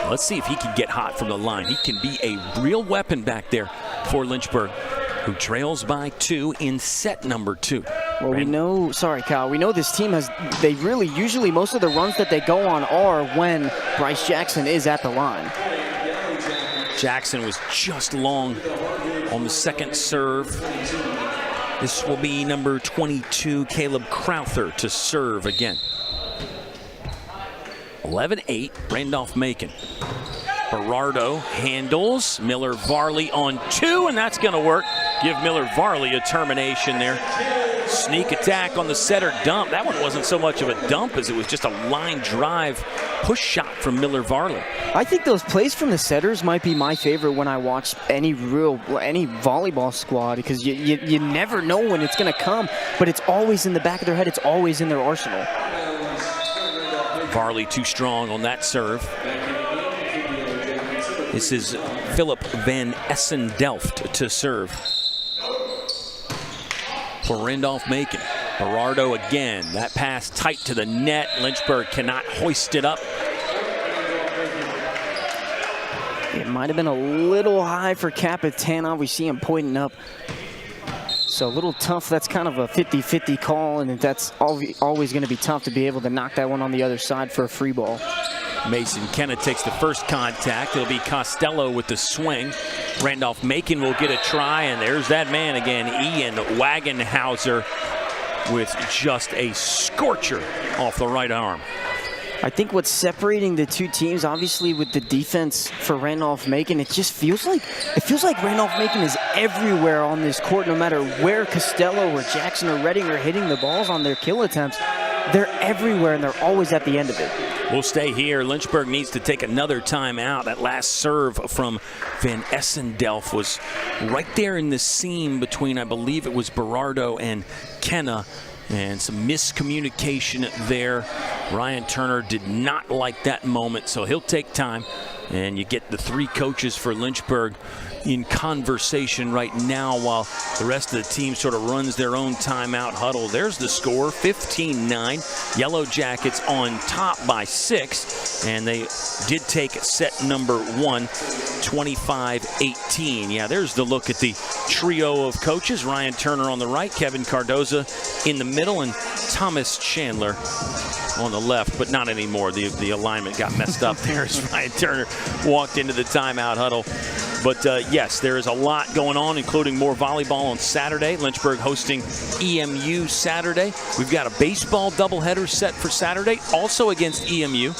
Let's see if he can get hot from the line. He can be a real weapon back there for Lynchburg, who trails by 2 in set number 2. Well, we know, sorry, Kyle, we know this team has, they really, usually most of the runs that they go on are when Bryce Jackson is at the line. Jackson was just long on the second serve. This will be number 22, Caleb Crowther, to serve again. 11-8, Randolph-Macon. Berardo handles. Miller Varley on 2, and that's going to work. Give Miller Varley a termination there. Sneak attack on the setter dump. That one wasn't so much of a dump as it was just a line drive push shot from Miller Varley. I think those plays from the setters might be my favorite when I watch any volleyball squad, because you never know when it's going to come, but it's always in the back of their head. It's always in their arsenal. Varley too strong on that serve. This is Philip Van Essen-Delft to serve for Randolph-Macon. Berardo again. That pass tight to the net. Lynchburg cannot hoist it up. It might have been a little high for Capitanov. We see him pointing up. So a little tough. That's kind of a 50-50 call, and that's always going to be tough to be able to knock that one on the other side for a free ball. Mason Kenna takes the first contact. It'll be Costello with the swing. Randolph-Macon will get a try, and there's that man again, Ian Wagenhauser, with just a scorcher off the right arm. I think what's separating the two teams, obviously with the defense for Randolph-Macon, it feels like Randolph-Macon is everywhere on this court, no matter where Costello or Jackson or Redding are hitting the balls on their kill attempts. They're everywhere, and they're always at the end of it. We'll stay here. Lynchburg needs to take another timeout. That last serve from Van Essen-Delft was right there in the seam between, I believe it was Berardo and Kenna, and some miscommunication there. Ryan Turner did not like that moment, so he'll take time. And you get the 3 coaches for Lynchburg in conversation right now while the rest of the team sort of runs their own timeout huddle. There's the score, 15-9. Yellow Jackets on top by 6, and they did take set number 1, 25-18. Yeah, there's the look at the trio of coaches. Ryan Turner on the right, Kevin Cardozo in the middle, and Thomas Chandler on the left, but not anymore. The alignment got messed up there as Ryan Turner walked into the timeout huddle. But yes, there is a lot going on, including more volleyball on Saturday. Lynchburg hosting EMU Saturday. We've got a baseball doubleheader set for Saturday, also against EMU.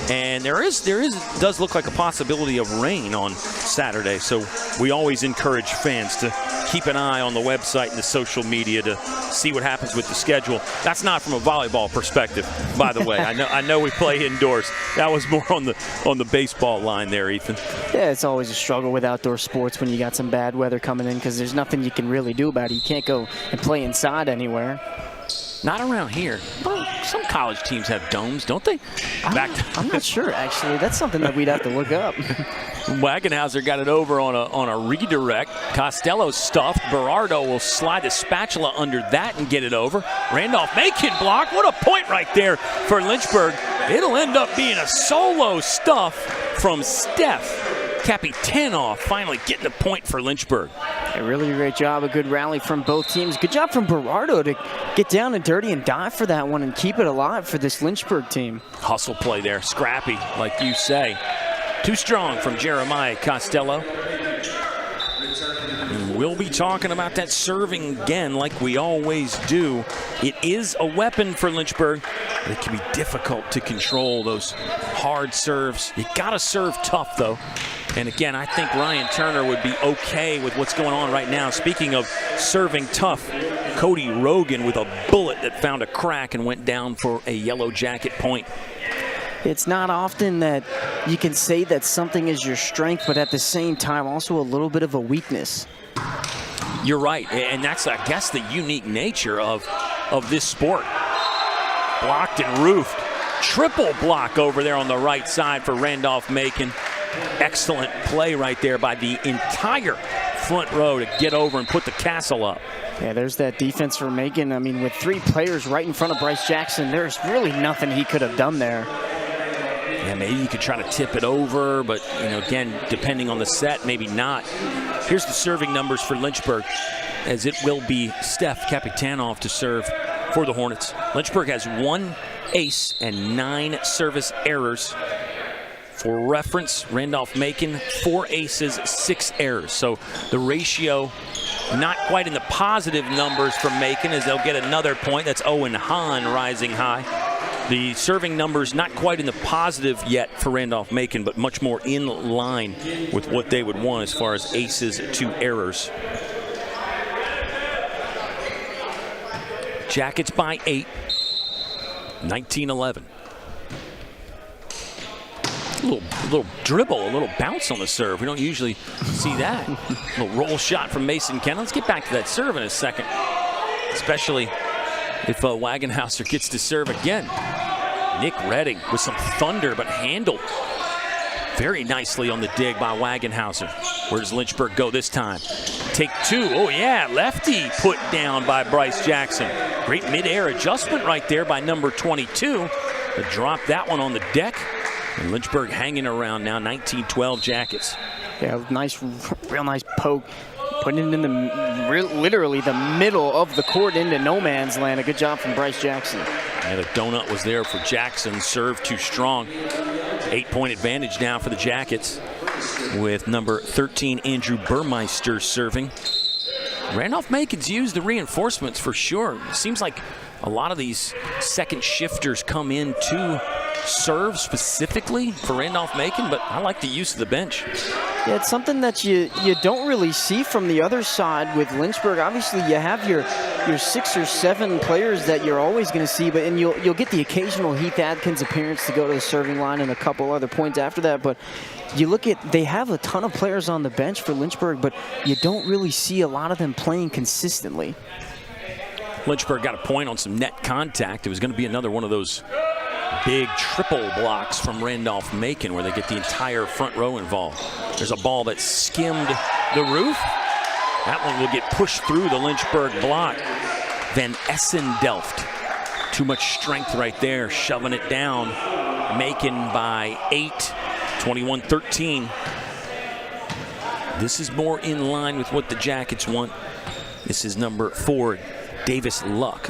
And there does look like a possibility of rain on Saturday. So we always encourage fans to keep an eye on the website and the social media to see what happens with the schedule. That's not from a volleyball perspective, by the way. I know we play indoors. That was more on the baseball line there, Ethan. Yeah, it's always a struggle with outdoor sports when you got some bad weather coming in because there's nothing you can really do about it. You can't go and play inside anywhere. Not around here. Well, some college teams have domes, don't they? I'm not sure, actually. That's something that we'd have to look up. Wagenhauser got it over on a redirect. Costello stuffed. Berardo will slide the spatula under that and get it over. Randolph-Macon block. What a point right there for Lynchburg. It'll end up being a solo stuff from Steph. Kapitanoff finally getting a point for Lynchburg. A really great job, a good rally from both teams. Good job from Berardo to get down and dirty and dive for that one and keep it alive for this Lynchburg team. Hustle play there, scrappy, like you say. Too strong from Jeremiah Costello. And we'll be talking about that serving again like we always do. It is a weapon for Lynchburg, but it can be difficult to control those hard serves. You gotta serve tough though. And again, I think Ryan Turner would be okay with what's going on right now. Speaking of serving tough, Cody Rogan with a bullet that found a crack and went down for a Yellow Jacket point. It's not often that you can say that something is your strength, but at the same time, also a little bit of a weakness. You're right, and that's, I guess, the unique nature of this sport. Blocked and roofed. Triple block over there on the right side for Randolph-Macon. Excellent play right there by the entire front row to get over and put the castle up. Yeah, there's that defense for Macon. I mean, with 3 players right in front of Bryce Jackson, there's really nothing he could have done there. Yeah, maybe you could try to tip it over, but, again, depending on the set, maybe not. Here's the serving numbers for Lynchburg, as it will be Steph Kapitanoff to serve for the Hornets. Lynchburg has 1 ace and 9 service errors. For reference, Randolph-Macon, 4 aces, 6 errors. So the ratio not quite in the positive numbers for Macon, as they'll get another point. That's Owen Hahn rising high. The serving numbers not quite in the positive yet for Randolph-Macon, but much more in line with what they would want as far as aces to errors. Jackets by 8, 19-11. A little dribble, a little bounce on the serve. We don't usually see that. A little roll shot from Mason Kent. Let's get back to that serve in a second, especially if Wagenhauser gets to serve again. Nick Redding with some thunder, but handled very nicely on the dig by Wagenhauser. Where does Lynchburg go this time? Take 2. Oh, yeah, lefty put down by Bryce Jackson. Great mid-air adjustment right there by number 22. To drop that one on the deck. And Lynchburg hanging around now, 19-12 Jackets. Yeah, real nice poke. Putting it in literally the middle of the court into no man's land. A good job from Bryce Jackson. Yeah, the donut was there for Jackson. Serve too strong. 8-point advantage now for the Jackets with number 13, Andrew Burmeister, serving. Randolph-Macon's used the reinforcements for sure. It seems like a lot of these second shifters come in to serve specifically for Randolph-Macon, but I like the use of the bench. Yeah, it's something that you don't really see from the other side with Lynchburg. Obviously, you have your 6 or 7 players that you're always going to see, but you'll get the occasional Heath Adkins appearance to go to the serving line and a couple other points after that. But you look at, they have a ton of players on the bench for Lynchburg, but you don't really see a lot of them playing consistently. Lynchburg got a point on some net contact. It was going to be another one of those big triple blocks from Randolph-Macon where they get the entire front row involved. There's a ball that skimmed the roof. That one will get pushed through the Lynchburg block. Van Essen-Delft. Too much strength right there, shoving it down. Macon by 8, 21-13. This is more in line with what the Jackets want. This is number 4, Davis Luck.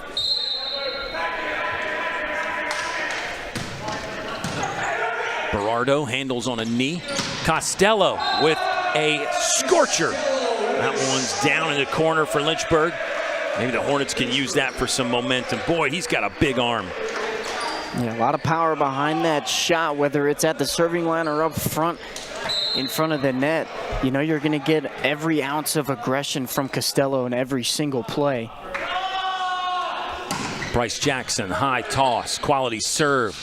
Berardo handles on a knee. Costello with a scorcher. That one's down in the corner for Lynchburg. Maybe the Hornets can use that for some momentum. Boy, he's got a big arm. Yeah, a lot of power behind that shot, whether it's at the serving line or up front in front of the net. You know you're going to get every ounce of aggression from Costello in every single play. Bryce Jackson, high toss, quality serve.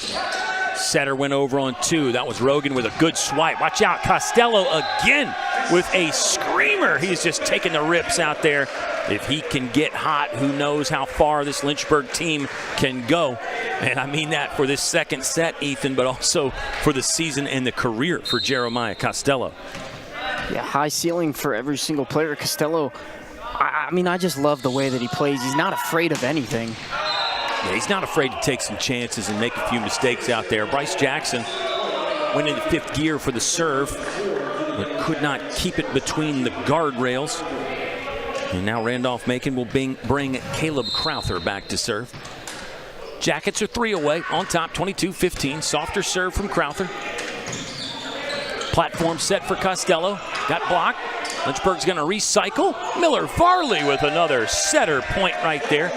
Setter went over on 2. That was Rogan with a good swipe. Watch out, Costello again with a screamer. He's just taking the rips out there. If he can get hot, who knows how far this Lynchburg team can go. And I mean that for this second set, Ethan, but also for the season and the career for Jeremiah Costello. Yeah, high ceiling for every single player. Costello, I mean, I just love the way that he plays. He's not afraid of anything. Yeah, he's not afraid to take some chances and make a few mistakes out there. Bryce Jackson went into 5th gear for the serve, but could not keep it between the guardrails. And now Randolph-Macon will bring Caleb Crowther back to serve. Jackets are 3 away on top, 22-15. Softer serve from Crowther. Platform set for Costello. Got blocked. Lynchburg's going to recycle. Miller Varley with another setter point right there.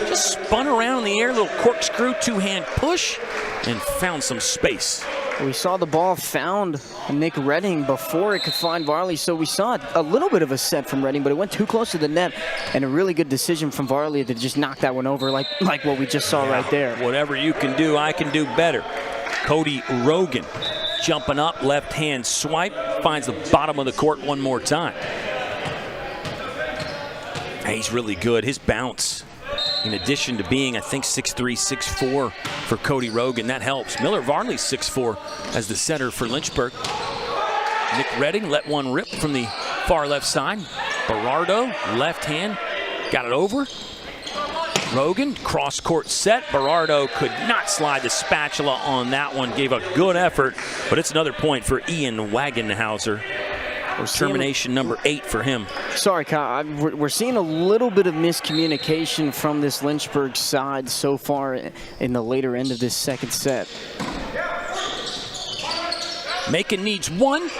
Just spun around in the air, little corkscrew, 2-hand push, and found some space. We saw the ball found Nick Redding before it could find Varley, so we saw a little bit of a set from Redding, but it went too close to the net, and a really good decision from Varley to just knock that one over like what we just saw right there. Whatever you can do, I can do better. Cody Rogan jumping up, left-hand swipe, finds the bottom of the court one more time. He's really good. His bounce, in addition to being, I think, 6'3", 6'4", for Cody Rogan, that helps. Miller Varley 6'4", as the setter for Lynchburg. Nick Redding let one rip from the far left side. Berardo, left hand, got it over. Rogan, cross-court set. Berardo could not slide the spatula on that one. Gave a good effort, but it's another point for Ian Wagenhauser. Termination number 8 for him. Sorry, Kyle. We're seeing a little bit of miscommunication from this Lynchburg side so far in the later end of this second set. Macon needs 1.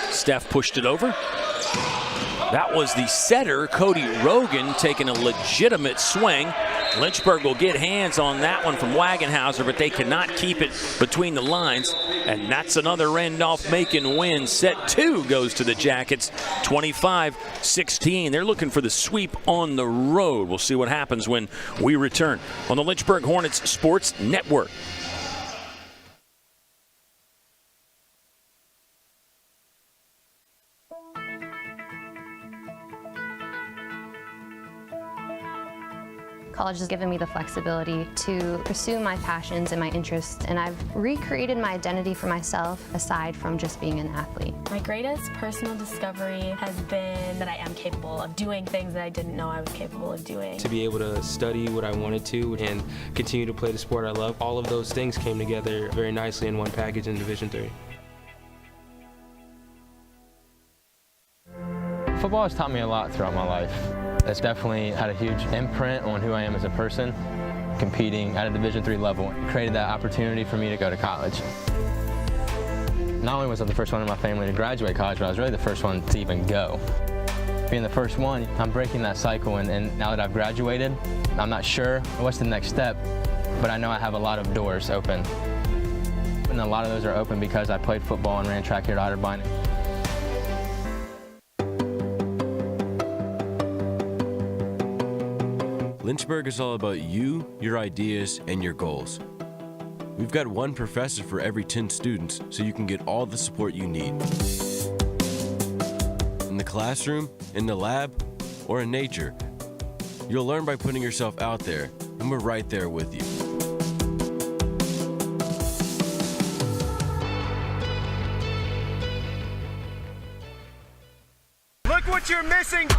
Steph pushed it over. That was the setter, Cody Rogan, taking a legitimate swing. Lynchburg will get hands on that one from Wagenhauser, but they cannot keep it between the lines. And that's another Randolph-Macon win. Set 2 goes to the Jackets, 25-16. They're looking for the sweep on the road. We'll see what happens when we return on the Lynchburg Hornets Sports Network. College has given me the flexibility to pursue my passions and my interests, and I've recreated my identity for myself aside from just being an athlete. My greatest personal discovery has been that I am capable of doing things that I didn't know I was capable of doing. To be able to study what I wanted to and continue to play the sport I love, all of those things came together very nicely in one package in Division III. Football has taught me a lot throughout my life. It's definitely had a huge imprint on who I am as a person. Competing at a Division III level created that opportunity for me to go to college. Not only was I the first one in my family to graduate college, but I was really the first one to even go. Being the first one, I'm breaking that cycle, and now that I've graduated, I'm not sure what's the next step, but I know I have a lot of doors open. And a lot of those are open because I played football and ran track here at Otterbein. Lynchburg is all about you, your ideas, and your goals. We've got one professor for every 10 students, so you can get all the support you need. In the classroom, in the lab, or in nature. You'll learn by putting yourself out there, and we're right there with you. Look what you're missing!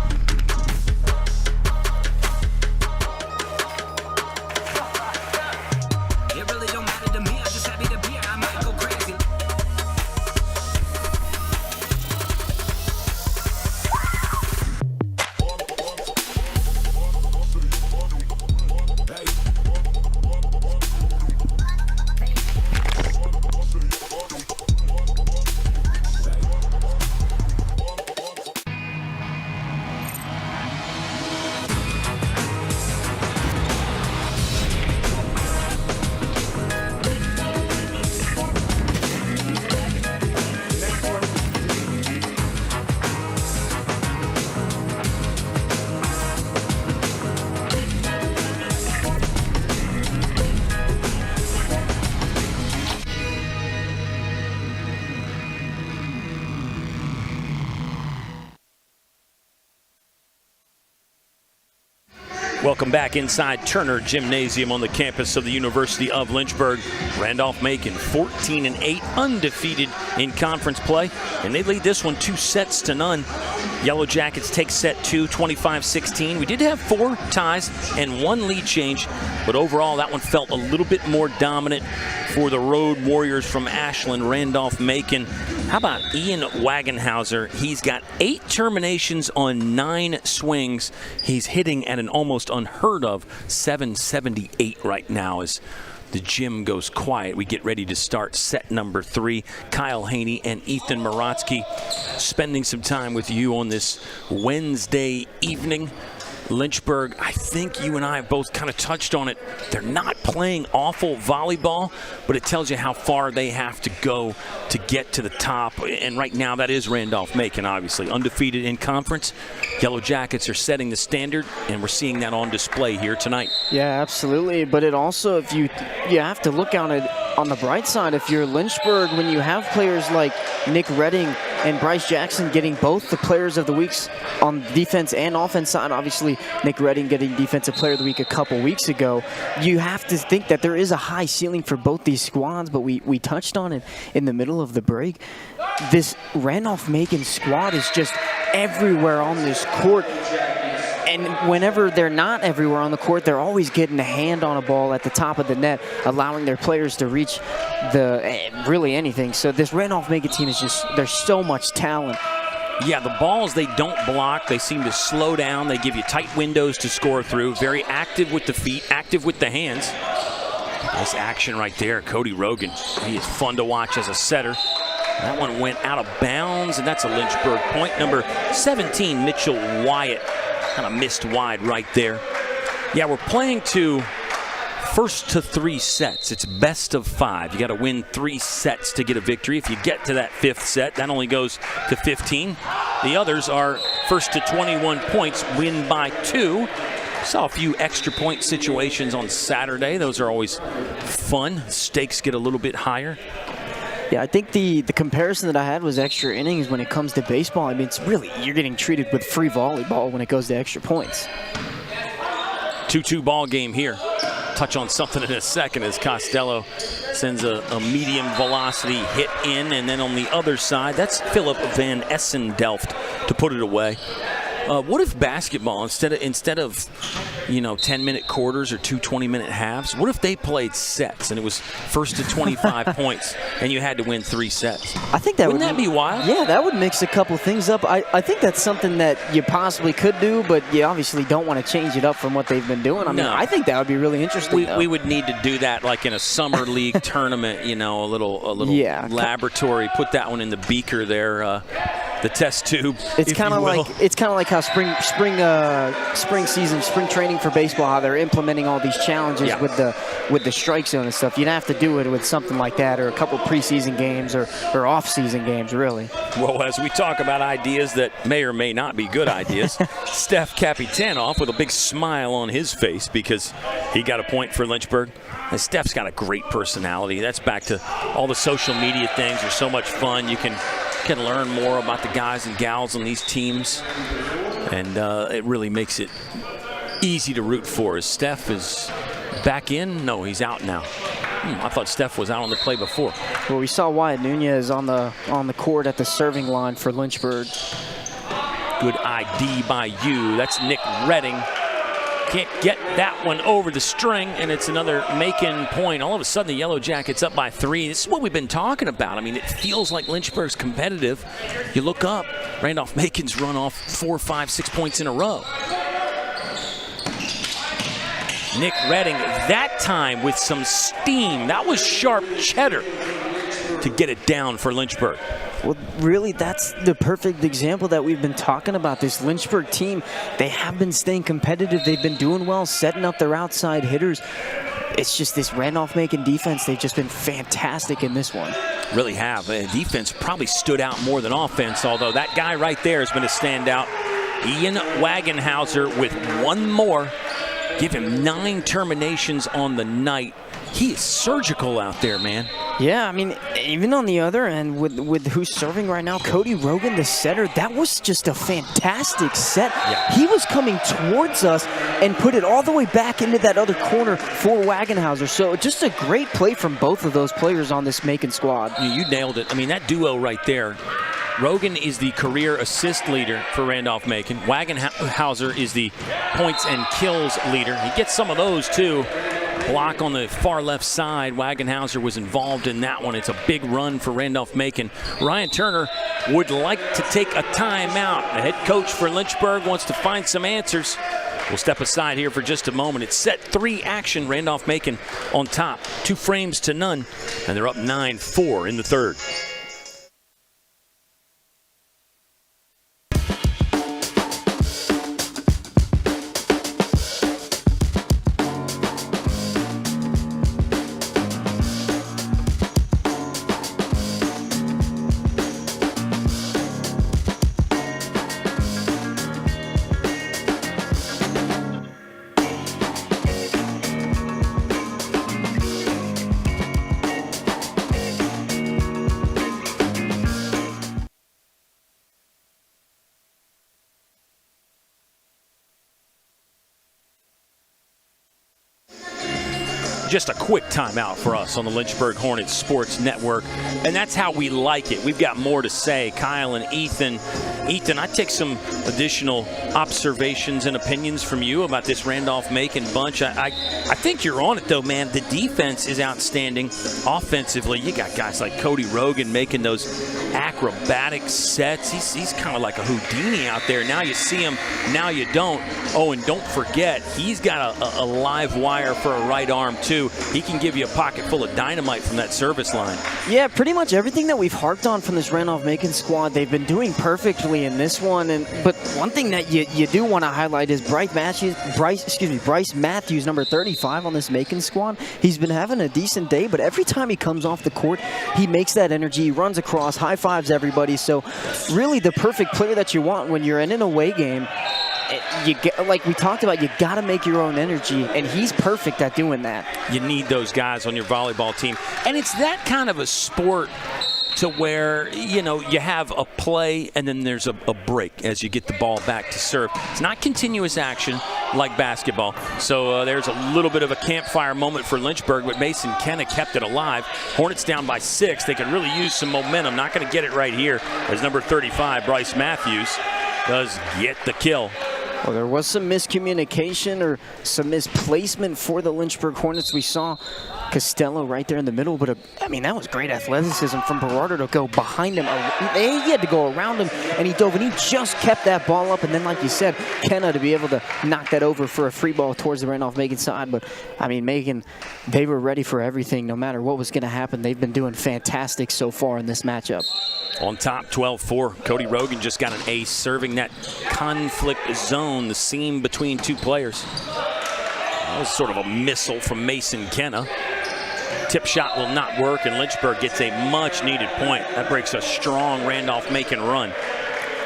Welcome back inside Turner Gymnasium on the campus of the University of Lynchburg. Randolph-Macon 14-8, undefeated in conference play, and they lead this one 2-0. Yellow Jackets take set 2, 25-16. We did have 4 ties and 1 lead change, but overall that one felt a little bit more dominant for the Road Warriors from Ashland. Randolph-Macon. How about Ian Wagenhauser? He's got 8 terminations on 9 swings. He's hitting at an almost unheard of 778 right now as the gym goes quiet. We get ready to start set number 3. Kyle Haney and Ethan Morotsky spending some time with you on this Wednesday evening. Lynchburg, I think you and I have both kind of touched on it. They're not playing awful volleyball, but it tells you how far they have to go to get to the top. And right now, that is Randolph-Macon, obviously. Undefeated in conference. Yellow Jackets are setting the standard, and we're seeing that on display here tonight. Yeah, absolutely. But it also, if you have to look on it on the bright side. If you're Lynchburg, when you have players like Nick Redding and Bryce Jackson getting both the Players of the Weeks on defense and offense side, obviously Nick Redding getting Defensive Player of the Week a couple weeks ago, you have to think that there is a high ceiling for both these squads, but we touched on it in the middle of the break. This Randolph-Macon squad is just everywhere on this court. And whenever they're not everywhere on the court, they're always getting a hand on a ball at the top of the net, allowing their players to reach really anything. So this Randolph-Macon team is just, there's so much talent. Yeah, the balls they don't block. They seem to slow down. They give you tight windows to score through. Very active with the feet, active with the hands. Nice action right there. Cody Rogan, he is fun to watch as a setter. That one went out of bounds, and that's a Lynchburg point. Number 17, Mitchell Wyatt. Kind of missed wide right there. Yeah, we're playing to first to 3 sets. It's best of 5. You got to win 3 sets to get a victory. If you get to that 5th set, that only goes to 15. The others are first to 21 points, win by 2. Saw a few extra point situations on Saturday. Those are always fun. Stakes get a little bit higher. Yeah, I think the comparison that I had was extra innings when it comes to baseball. I mean, it's really, you're getting treated with free volleyball when it goes to extra points. 2-2 ball game here. Touch on something in a second as Costello sends a medium velocity hit in, and then on the other side, that's Philip Van Essen-Delft to put it away. What if basketball, instead of 10-minute quarters or 2 20-minute halves, what if they played sets and it was first to 25 points and you had to win 3 sets? I think that Wouldn't that be wild? Yeah, that would mix a couple things up. I think that's something that you possibly could do, but you obviously don't want to change it up from what they've been doing. I mean, I think that would be really interesting. We would need to do that like in a summer league tournament, a little laboratory. Put that one in the beaker there. The test tube. It's kind of like how spring season, spring training for baseball, how they're implementing all these challenges with the strike zone and stuff. You'd have to do it with something like that, or a couple preseason games or off-season games, really. Well, as we talk about ideas that may or may not be good ideas, Steph Kapitanoff with a big smile on his face because he got a point for Lynchburg. And Steph's got a great personality. That's back to all the social media things are so much fun. You can learn more about the guys and gals on these teams, and it really makes it easy to root for. As Steph is back in? No, he's out now. I thought Steph was out on the play before. Well, we saw Wyatt Nunez on the court at the serving line for Lynchburg. Good ID by you. That's Nick Redding. Can't get that one over the string, and it's another Macon point. All of a sudden, the Yellow Jackets up by 3. This is what we've been talking about. I mean, it feels like Lynchburg's competitive. You look up, Randolph-Macon's run off 4, 5, 6 points in a row. Nick Redding, that time with some steam. That was sharp cheddar to get it down for Lynchburg. Well, really, that's the perfect example that we've been talking about. This Lynchburg team, they have been staying competitive. They've been doing well, setting up their outside hitters. It's just this Randolph-Macon defense, they've just been fantastic in this one. Really have. Defense probably stood out more than offense, although that guy right there has been a standout. Ian Wagenhauser with one more. Give him 9 terminations on the night. He is surgical out there, man. Yeah, I mean, even on the other end, with who's serving right now, Cody Rogan, the setter, that was just a fantastic set. Yeah. He was coming towards us and put it all the way back into that other corner for Wagenhauser. So just a great play from both of those players on this Macon squad. You nailed it. I mean, that duo right there. Rogan is the career assist leader for Randolph-Macon. Wagenhauser is the points and kills leader. He gets some of those, too. Block on the far left side. Wagenhauser was involved in that one. It's a big run for Randolph-Macon. Ryan Turner would like to take a timeout. The head coach for Lynchburg wants to find some answers. We'll step aside here for just a moment. It's set 3 action. Randolph-Macon on top, 2 frames to none, and they're up 9-4 in the third. Just a quick timeout for us on the Lynchburg Hornets Sports Network, and that's how we like it. We've got more to say. Kyle and Ethan. Ethan, I take some additional observations and opinions from you about this Randolph-Macon bunch. I think you're on it, though, man. The defense is outstanding. Offensively, you got guys like Cody Rogan making those acrobatic sets. He's kind of like a Houdini out there. Now you see him, now you don't. Oh, and don't forget, he's got a live wire for a right arm, too. He can give you a pocket full of dynamite from that service line. Yeah, pretty much everything that we've harped on from this Randolph-Macon squad, they've been doing perfectly in this one. But one thing that you do want to highlight is Bryce Matthews, number 35 on this Macon squad. He's been having a decent day, but every time he comes off the court, he makes that energy, he runs across, high fives everybody. So really the perfect player that you want when you're in an away game. You get, like we talked about, you got to make your own energy, and he's perfect at doing that. You need those guys on your volleyball team. And it's that kind of a sport to where, you know, you have a play and then there's a break as you get the ball back to serve. It's not continuous action like basketball. So there's a little bit of a campfire moment for Lynchburg, but Mason Kenna kept it alive. Hornets down by 6. They could really use some momentum. Not going to get it right here as number 35, Bryce Matthews, does get the kill. Well, there was some miscommunication or some misplacement for the Lynchburg Hornets. We saw Costello right there in the middle, but I mean, that was great athleticism from Berardo to go behind him. He had to go around him, and he dove, and he just kept that ball up. And then, like you said, Kenna to be able to knock that over for a free ball towards the Randolph-Macon side. But, I mean, Macon, they were ready for everything. No matter what was going to happen, they've been doing fantastic so far in this matchup. On top, 12-4. Cody Rogan just got an ace, serving that conflict zone, the seam between 2 players. That was sort of a missile from Mason Kenna. Tip shot will not work, and Lynchburg gets a much-needed point. That breaks a strong Randolph-Macon run.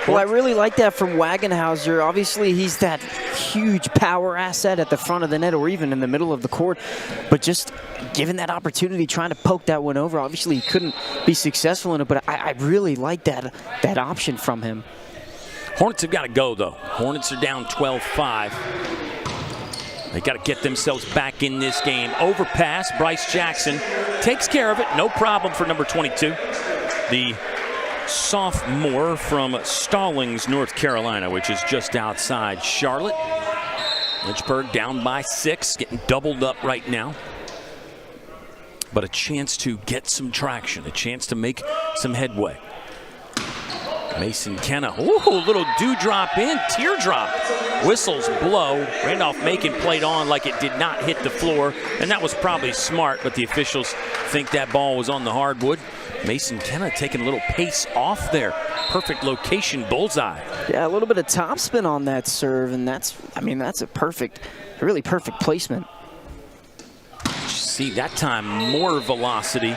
Well, I really like that from Wagenhauser. Obviously, he's that huge power asset at the front of the net or even in the middle of the court. But just given that opportunity, trying to poke that one over, obviously he couldn't be successful in it. But I really like that option from him. Hornets have got to go, though. Hornets are down 12-5. They got to get themselves back in this game. Overpass, Bryce Jackson takes care of it. No problem for number 22. The sophomore from Stallings, North Carolina, which is just outside Charlotte. Lynchburg down by 6, getting doubled up right now. But a chance to get some traction, a chance to make some headway. Mason Kenna, ooh, little dewdrop in, teardrop. Whistles blow. Randolph-Macon played on like it did not hit the floor, and that was probably smart, but the officials think that ball was on the hardwood. Mason Kenna taking a little pace off there. Perfect location, bullseye. Yeah, a little bit of topspin on that serve, and that's a really perfect placement. See, that time more velocity.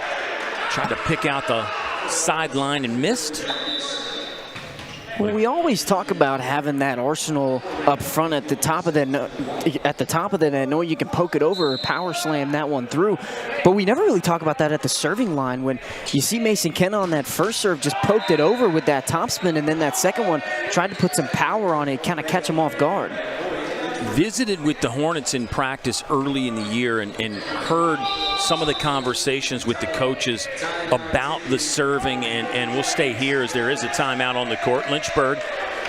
Tried to pick out the sideline and missed. exactly. Well, we always talk about having that arsenal up front at the top of the net. Know you can poke it over or power slam that one through. But we never really talk about that at the serving line. When you see Mason Kenna on that first serve, just poked it over with that topspin, and then that second one tried to put some power on it, kind of catch him off guard. Visited with the Hornets in practice early in the year and heard some of the conversations with the coaches about the serving, and we'll stay here as there is a timeout on the court. Lynchburg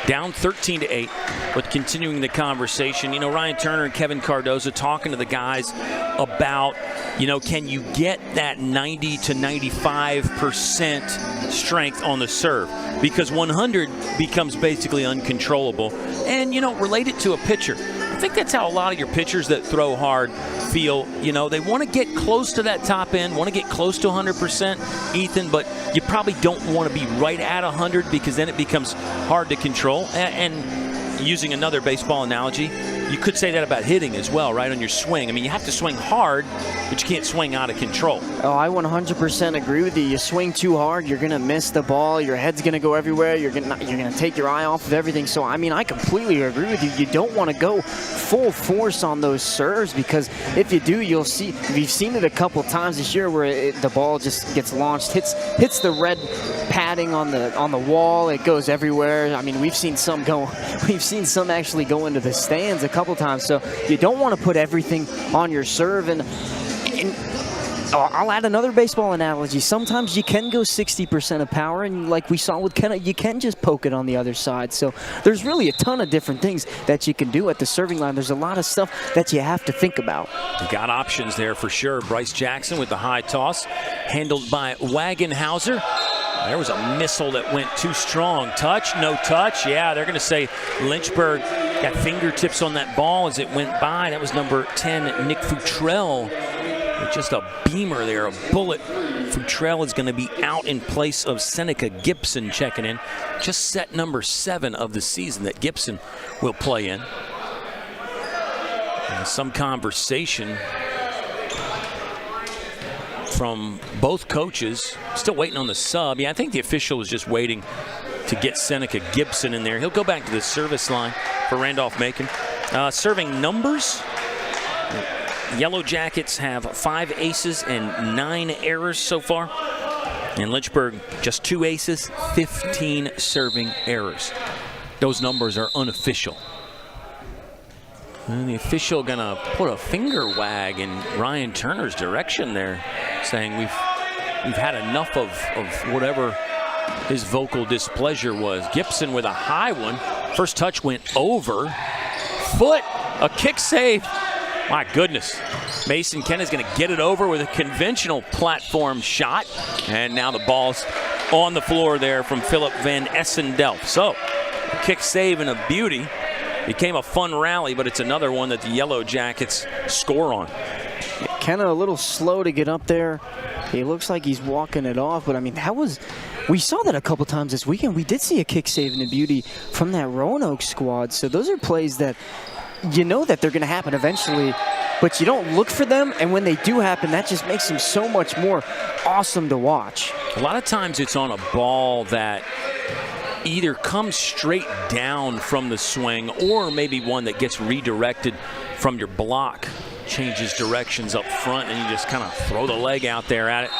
down 13-8, but continuing the conversation. You know, Ryan Turner and Kevin Cardozo talking to the guys about, you know, can you get that 90 to 95% strength on the serve? Because 100 becomes basically uncontrollable. And, you know, related to a pitcher, I think that's how a lot of your pitchers that throw hard feel. You know, they want to get close to that top end, want to get close to 100%, Ethan, but you probably don't want to be right at 100 because then it becomes hard to control. And using another baseball analogy, you could say that about hitting as well, right, on your swing. I mean, you have to swing hard, but you can't swing out of control. Oh, I 100% agree with you. You swing too hard, you're going to miss the ball. Your head's going to go everywhere. You're going to take your eye off of everything. So, I mean, I completely agree with you. You don't want to go full force on those serves because if you do, you'll see. We've seen it a couple times this year where the ball just gets launched, hits the red padding on the wall. It goes everywhere. I mean, we've seen some actually go into the stands a couple times. So you don't want to put everything on your serve. And I'll add another baseball analogy. Sometimes you can go 60% of power, and like we saw with Kenna, you can just poke it on the other side. So there's really a ton of different things that you can do at the serving line. There's a lot of stuff that you have to think about. You got options there for sure. Bryce Jackson with the high toss, handled by Wagenhauser. There was a missile that went too strong. Touch, no touch. Yeah, they're going to say Lynchburg got fingertips on that ball as it went by. That was number 10, Nick Futrell. With just a beamer there, a bullet. Futrell is going to be out in place of Seneca Gibson checking in. Just set number 7 of the season that Gibson will play in. And some conversation from both coaches. Still waiting on the sub. Yeah, I think the official is just waiting to get Seneca Gibson in there. He'll go back to the service line for Randolph-Macon. Serving numbers. Yellow Jackets have 5 aces and 9 errors so far. And Lynchburg, just 2 aces, 15 serving errors. Those numbers are unofficial. And the official gonna put a finger wag in Ryan Turner's direction there, saying we've had enough of whatever his vocal displeasure was. Gibson with a high one. First touch went over. Foot, a kick save. My goodness. Mason Kenna's gonna get it over with a conventional platform shot. And now the ball's on the floor there from Philip Van Essendelf. So, a kick save and a beauty. Became a fun rally, but it's another one that the Yellow Jackets score on. Kenna a little slow to get up there. He looks like he's walking it off, but I mean, we saw that a couple times this weekend. We did see a kick save and a beauty from that Roanoke squad. So those are plays that you know that they're going to happen eventually, but you don't look for them, and when they do happen, that just makes them so much more awesome to watch. A lot of times it's on a ball that either comes straight down from the swing or maybe one that gets redirected from your block, changes directions up front, and you just kind of throw the leg out there at it.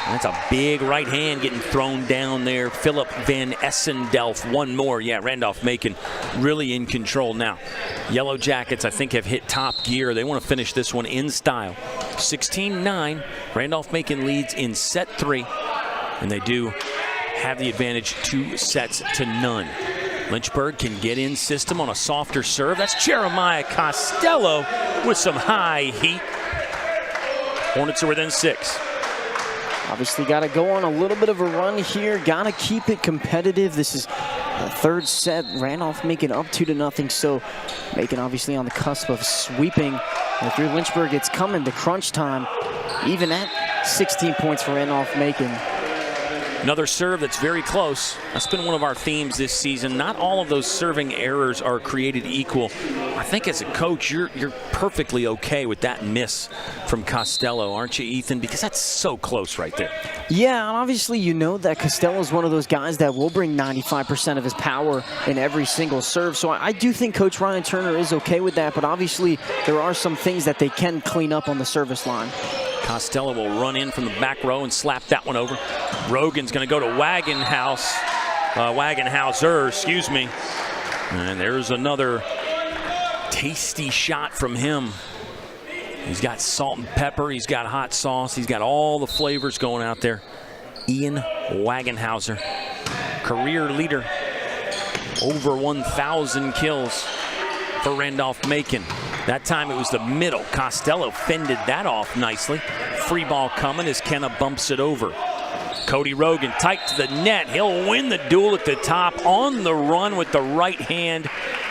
And that's a big right hand getting thrown down there. Philip Van Essendelf, one more. Yeah, Randolph-Macon really in control now. Yellow Jackets, I think, have hit top gear. They want to finish this one in style. 16-9, Randolph-Macon leads in set 3, and they do have the advantage 2 sets to none. Lynchburg can get in system on a softer serve. That's Jeremiah Costello with some high heat. Hornets are within 6. Obviously got to go on a little bit of a run here. Got to keep it competitive. This is the 3rd set. Randolph-Macon up 2-0. So Macon obviously on the cusp of sweeping. And if you're Lynchburg, it's coming to crunch time. Even at 16 points for Randolph-Macon. Another serve that's very close. That's been one of our themes this season. Not all of those serving errors are created equal. I think as a coach, you're perfectly okay with that miss from Costello, aren't you, Ethan? Because that's so close right there. Yeah, and obviously you know that Costello is one of those guys that will bring 95% of his power in every single serve. So I do think Coach Ryan Turner is okay with that, but obviously there are some things that they can clean up on the service line. Costello will run in from the back row and slap that one over. Rogan's going to go to Wagenhauser, excuse me. And there's another tasty shot from him. He's got salt and pepper. He's got hot sauce. He's got all the flavors going out there. Ian Wagenhauser, career leader. Over 1,000 kills for Randolph-Macon. That time it was the middle. Costello fended that off nicely. Free ball coming as Kenna bumps it over. Cody Rogan tight to the net. He'll win the duel at the top on the run with the right hand.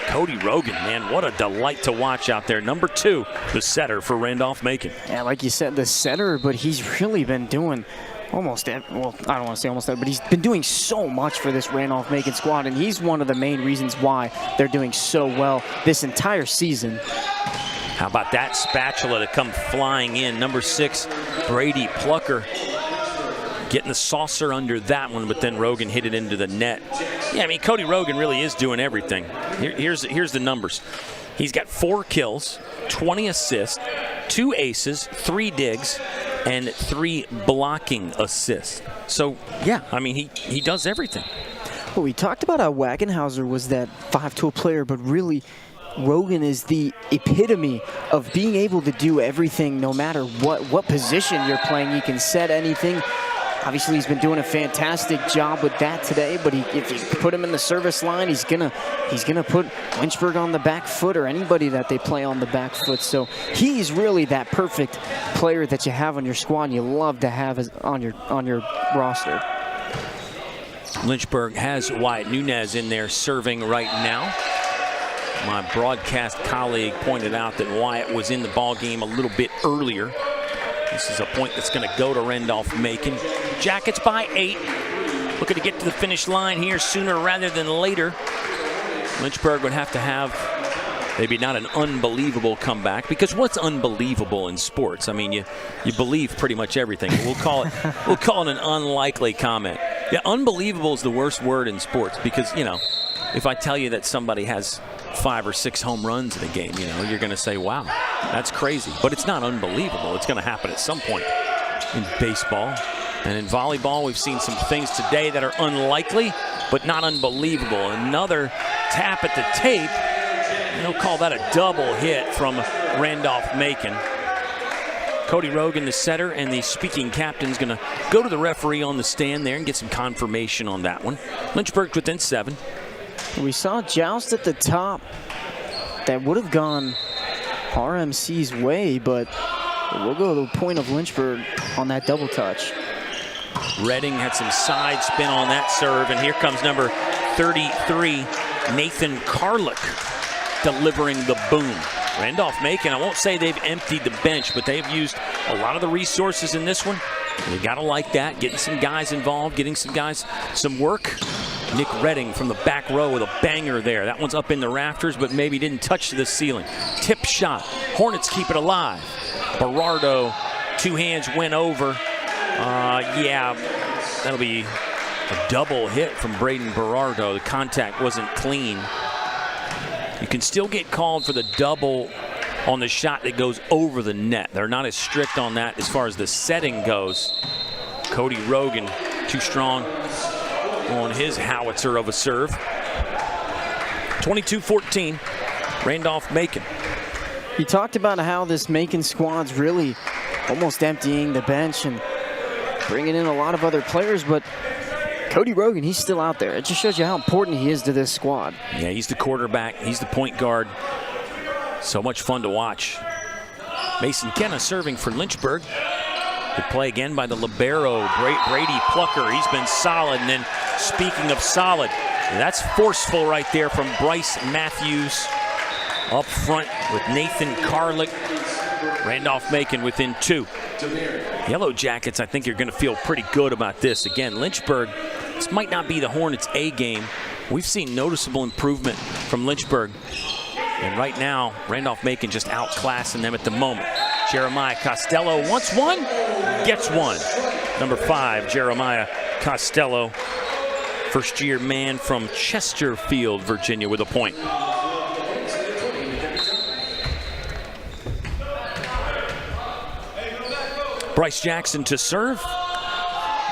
Cody Rogan, man, what a delight to watch out there. Number 2, the setter for Randolph-Macon. Yeah, like you said, the setter, but he's really been doing almost, well, I don't want to say almost, but he's been doing so much for this Randolph-Macon squad, and he's one of the main reasons why they're doing so well this entire season. How about that spatula to come flying in? Number 6, Brady Plucker, getting the saucer under that one, but then Rogan hit it into the net. Yeah, I mean, Cody Rogan really is doing everything. Here's the numbers. He's got 4 kills, 20 assists, 2 aces, 3 digs, and 3 blocking assists. So, yeah, I mean, he does everything. Well, we talked about how Wagenhauser was that 5-tool player, but really Rogan is the epitome of being able to do everything no matter what position you're playing. He can set anything. Obviously, he's been doing a fantastic job with that today, but if you put him in the service line, he's gonna put Lynchburg on the back foot, or anybody that they play on the back foot. So he's really that perfect player that you have on your squad and you love to have on your roster. Lynchburg has Wyatt Nunez in there serving right now. My broadcast colleague pointed out that Wyatt was in the ball game a little bit earlier. This is a point that's going to go to Randolph-Macon. Jackets by 8. Looking to get to the finish line here sooner rather than later. Lynchburg would have to have maybe not an unbelievable comeback, because what's unbelievable in sports? I mean, you believe pretty much everything. We'll call it an unlikely comment. Yeah, unbelievable is the worst word in sports, because, you know, if I tell you that somebody has 5 or 6 home runs in a game, you know, you're going to say, wow, that's crazy. But it's not unbelievable. It's going to happen at some point in baseball. And in volleyball, we've seen some things today that are unlikely, but not unbelievable. Another tap at the tape. They'll call that a double hit from Randolph-Macon. Cody Rogan, the setter, and the speaking captain's going to go to the referee on the stand there and get some confirmation on that one. Lynchburg's within 7. We saw a joust at the top that would have gone RMC's way, but we'll go to the point of Lynchburg on that double touch. Redding had some side spin on that serve, and here comes number 33, Nathan Carlick, delivering the boom. Randolph-Macon, I won't say they've emptied the bench, but they've used a lot of the resources in this one. You gotta like that, getting some guys involved, getting some guys some work. Nick Redding from the back row with a banger there. That one's up in the rafters, but maybe didn't touch the ceiling. Tip shot. Hornets keep it alive. Berardo, 2 hands went over. Yeah, that'll be a double hit from Braden Berardo. The contact wasn't clean. You can still get called for the double on the shot that goes over the net. They're not as strict on that as far as the setting goes. Cody Rogan, too strong on his howitzer of a serve. 22-14, Randolph-Macon. You talked about how this Macon squad's really almost emptying the bench and bringing in a lot of other players, but Cody Rogan, he's still out there. It just shows you how important he is to this squad. Yeah, he's the quarterback. He's the point guard. So much fun to watch. Mason Kenna serving for Lynchburg. Good play again by the libero, Brady Plucker. He's been solid. And then speaking of solid, that's forceful right there from Bryce Matthews up front with Nathan Carlick. Randolph-Macon within 2. Yellow Jackets, I think you're going to feel pretty good about this. Again, Lynchburg, this might not be the Hornets' A game. We've seen noticeable improvement from Lynchburg. And right now, Randolph-Macon just outclassing them at the moment. Jeremiah Costello wants one, gets one. Number 5, Jeremiah Costello, first-year man from Chesterfield, Virginia, with a point. Bryce Jackson to serve.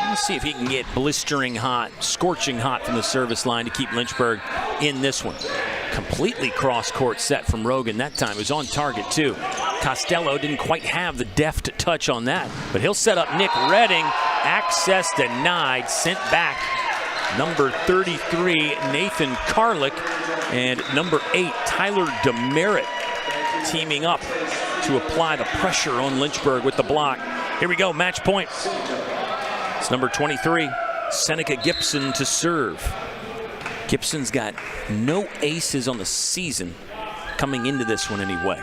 Let's see if he can get blistering hot, scorching hot from the service line to keep Lynchburg in this one. Completely cross-court set from Rogan that time. It was on target, too. Costello didn't quite have the deft touch on that, but he'll set up Nick Redding. Access denied, sent back. Number 33, Nathan Karlick, and number 8, Tyler Demerit, teaming up to apply the pressure on Lynchburg with the block. Here we go, match point. It's number 23, Seneca Gibson to serve. Gibson's got no aces on the season coming into this one anyway.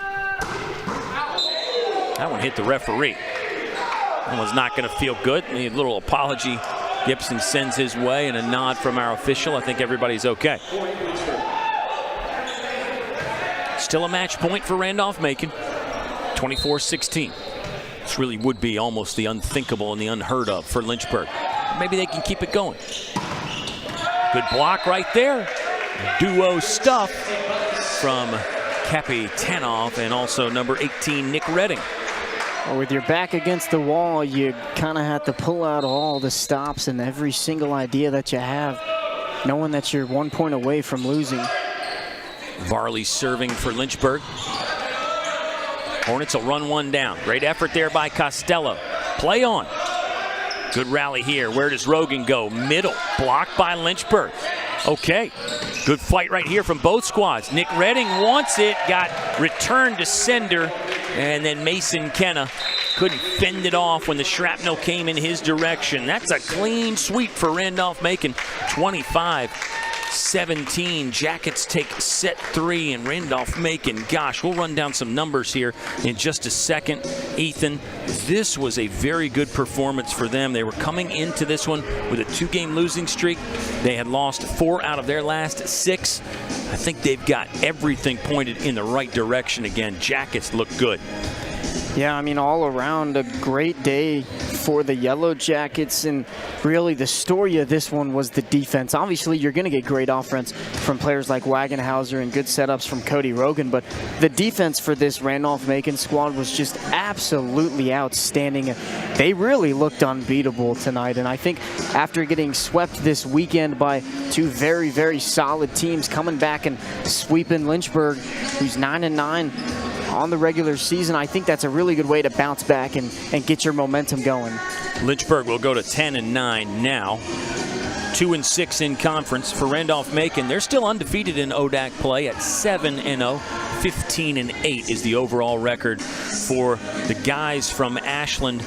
That one hit the referee. That one's not going to feel good. A little apology Gibson sends his way and a nod from our official. I think everybody's okay. Still a match point for Randolph-Macon, 24-16. This really would be almost the unthinkable and the unheard of for Lynchburg. Maybe they can keep it going. Good block right there. Duo stuff from Kapitanov and also number 18, Nick Redding. Well, with your back against the wall, you kind of have to pull out all the stops and every single idea that you have, knowing that you're 1 point away from losing. Varley serving for Lynchburg. Hornets will run one down. Great effort there by Costello. Play on. Good rally here. Where does Rogan go? Middle. Blocked by Lynchburg. Okay. Good fight right here from both squads. Nick Redding wants it. Got returned to sender. And then Mason Kenna couldn't fend it off when the shrapnel came in his direction. That's a clean sweep for Randolph-Macon. 25-17. Jackets take set 3, and Randolph-Macon, gosh, we'll run down some numbers here in just a second. Ethan, this was a very good performance for them. They were coming into this one with a 2-game losing streak. They had lost 4 out of their last 6. I think they've got everything pointed in the right direction again. Jackets look good. Yeah, I mean, all around a great day for the Yellow Jackets, and really the story of this one was the defense. Obviously, you're going to get great offense from players like Wagenhauser and good setups from Cody Rogan, but the defense for this Randolph-Macon squad was just absolutely outstanding. They really looked unbeatable tonight, and I think after getting swept this weekend by 2 very, very solid teams, coming back and sweeping Lynchburg, who's 9-9, on the regular season, I think that's a really good way to bounce back and get your momentum going. Lynchburg will go to 10-9 now. 2-6 in conference. For Randolph-Macon, they're still undefeated in ODAC play at 7-0. 15-8 is the overall record for the guys from Ashland.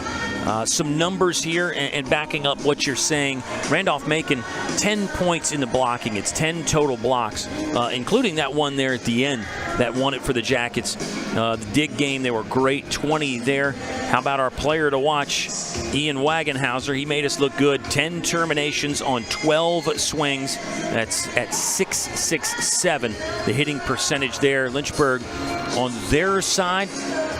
Some numbers here and backing up what you're saying. Randolph-Macon, 10 points in the blocking. It's 10 total blocks, including that one there at the end that won it for the Jackets. The dig game, they were great, 20 there. How about our player to watch, Ian Wagenhauser? He made us look good. 10 terminations on 12 swings. That's at .667. The hitting percentage there. Lynchburg on their side,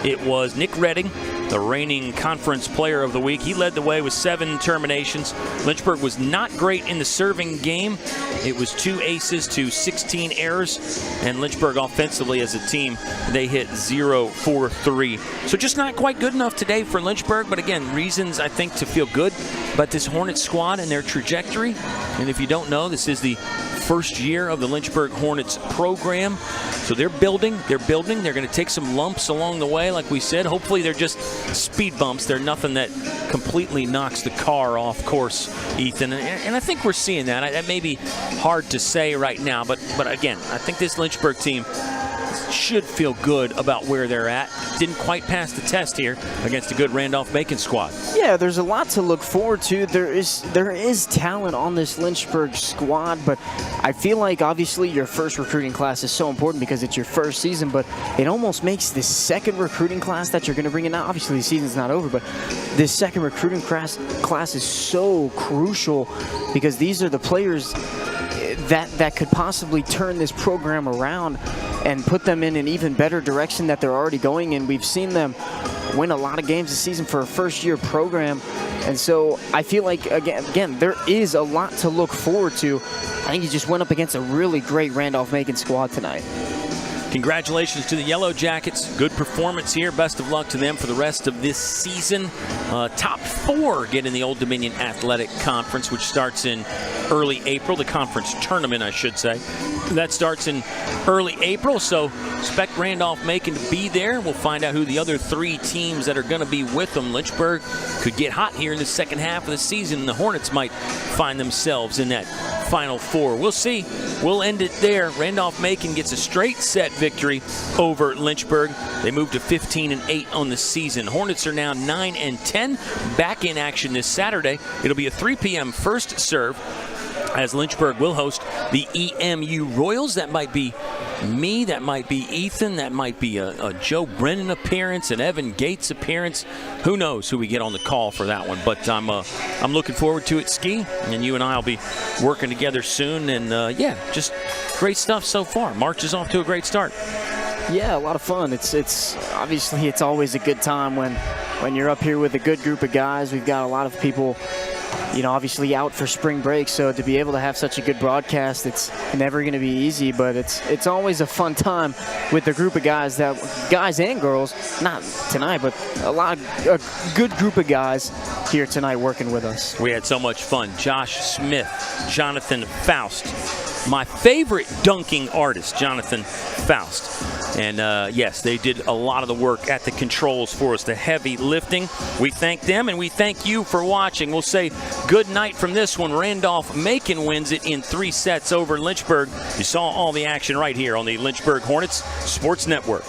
it was Nick Redding, the reigning conference player of the week. He led the way with 7 terminations. Lynchburg was not great in the serving game. It was 2 aces to 16 errors, and Lynchburg offensively as a team, they hit 0 for 3. So just not quite good enough today for Lynchburg, but again, reasons I think to feel good about this Hornets squad and their trajectory. And if you don't know, this is the first year of the Lynchburg Hornets program. So they're building. They're going to take some lumps along the way, like we said. Hopefully they're just speed bumps. They're nothing that completely knocks the car off course, Ethan. And I think we're seeing that. That may be hard to say right now, but again, I think this Lynchburg team, should feel good about where they're at. Didn't quite pass the test here against a good Randolph-Macon squad. Yeah, there's a lot to look forward to. There is talent on this Lynchburg squad, but I feel like obviously your first recruiting class is so important because it's your first season, but it almost makes this second recruiting class that you're going to bring in now. Obviously, the season's not over, but this second recruiting class is so crucial because these are the players that could possibly turn this program around and put them in an even better direction that they're already going in. We've seen them win a lot of games this season for a first-year program, and so I feel like, again, there is a lot to look forward to. I think he just went up against a really great Randolph-Macon squad tonight. Congratulations to the Yellow Jackets. Good performance here. Best of luck to them for the rest of this season. Top 4 get in the Old Dominion Athletic Conference, which starts in early April. The conference tournament, I should say. That starts in early April, so expect Randolph-Macon to be there. We'll find out who the other 3 teams that are going to be with them. Lynchburg could get hot here in the second half of the season, and the Hornets might find themselves in that Final 4. We'll see. We'll end it there. Randolph-Macon gets a straight set victory over Lynchburg. They move to 15-8 on the season. Hornets are now 9-10. Back in action this Saturday. It'll be a 3 p.m. first serve as Lynchburg will host the EMU Royals. That might be me, that might be Ethan, that might be a Joe Brennan appearance, an Evan Gates appearance. Who knows who we get on the call for that one, but I'm looking forward to it, Ski, and you and I will be working together soon, and yeah, just great stuff so far. March is off to a great start. Yeah, a lot of fun. It's obviously it's always a good time when you're up here with a good group of guys. We've got a lot of people, you know, obviously out for spring break, so to be able to have such a good broadcast, it's never going to be easy, but it's always a fun time with the group of guys and girls, not tonight, but a good group of guys here tonight working with us. We had so much fun. Josh Smith, Jonathan Faust, my favorite dunking artist, Jonathan Faust. And yes, they did a lot of the work at the controls for us, the heavy lifting. We thank them, and we thank you for watching. We'll say good night from this one. Randolph-Macon wins it in 3 sets over Lynchburg. You saw all the action right here on the Lynchburg Hornets Sports Network.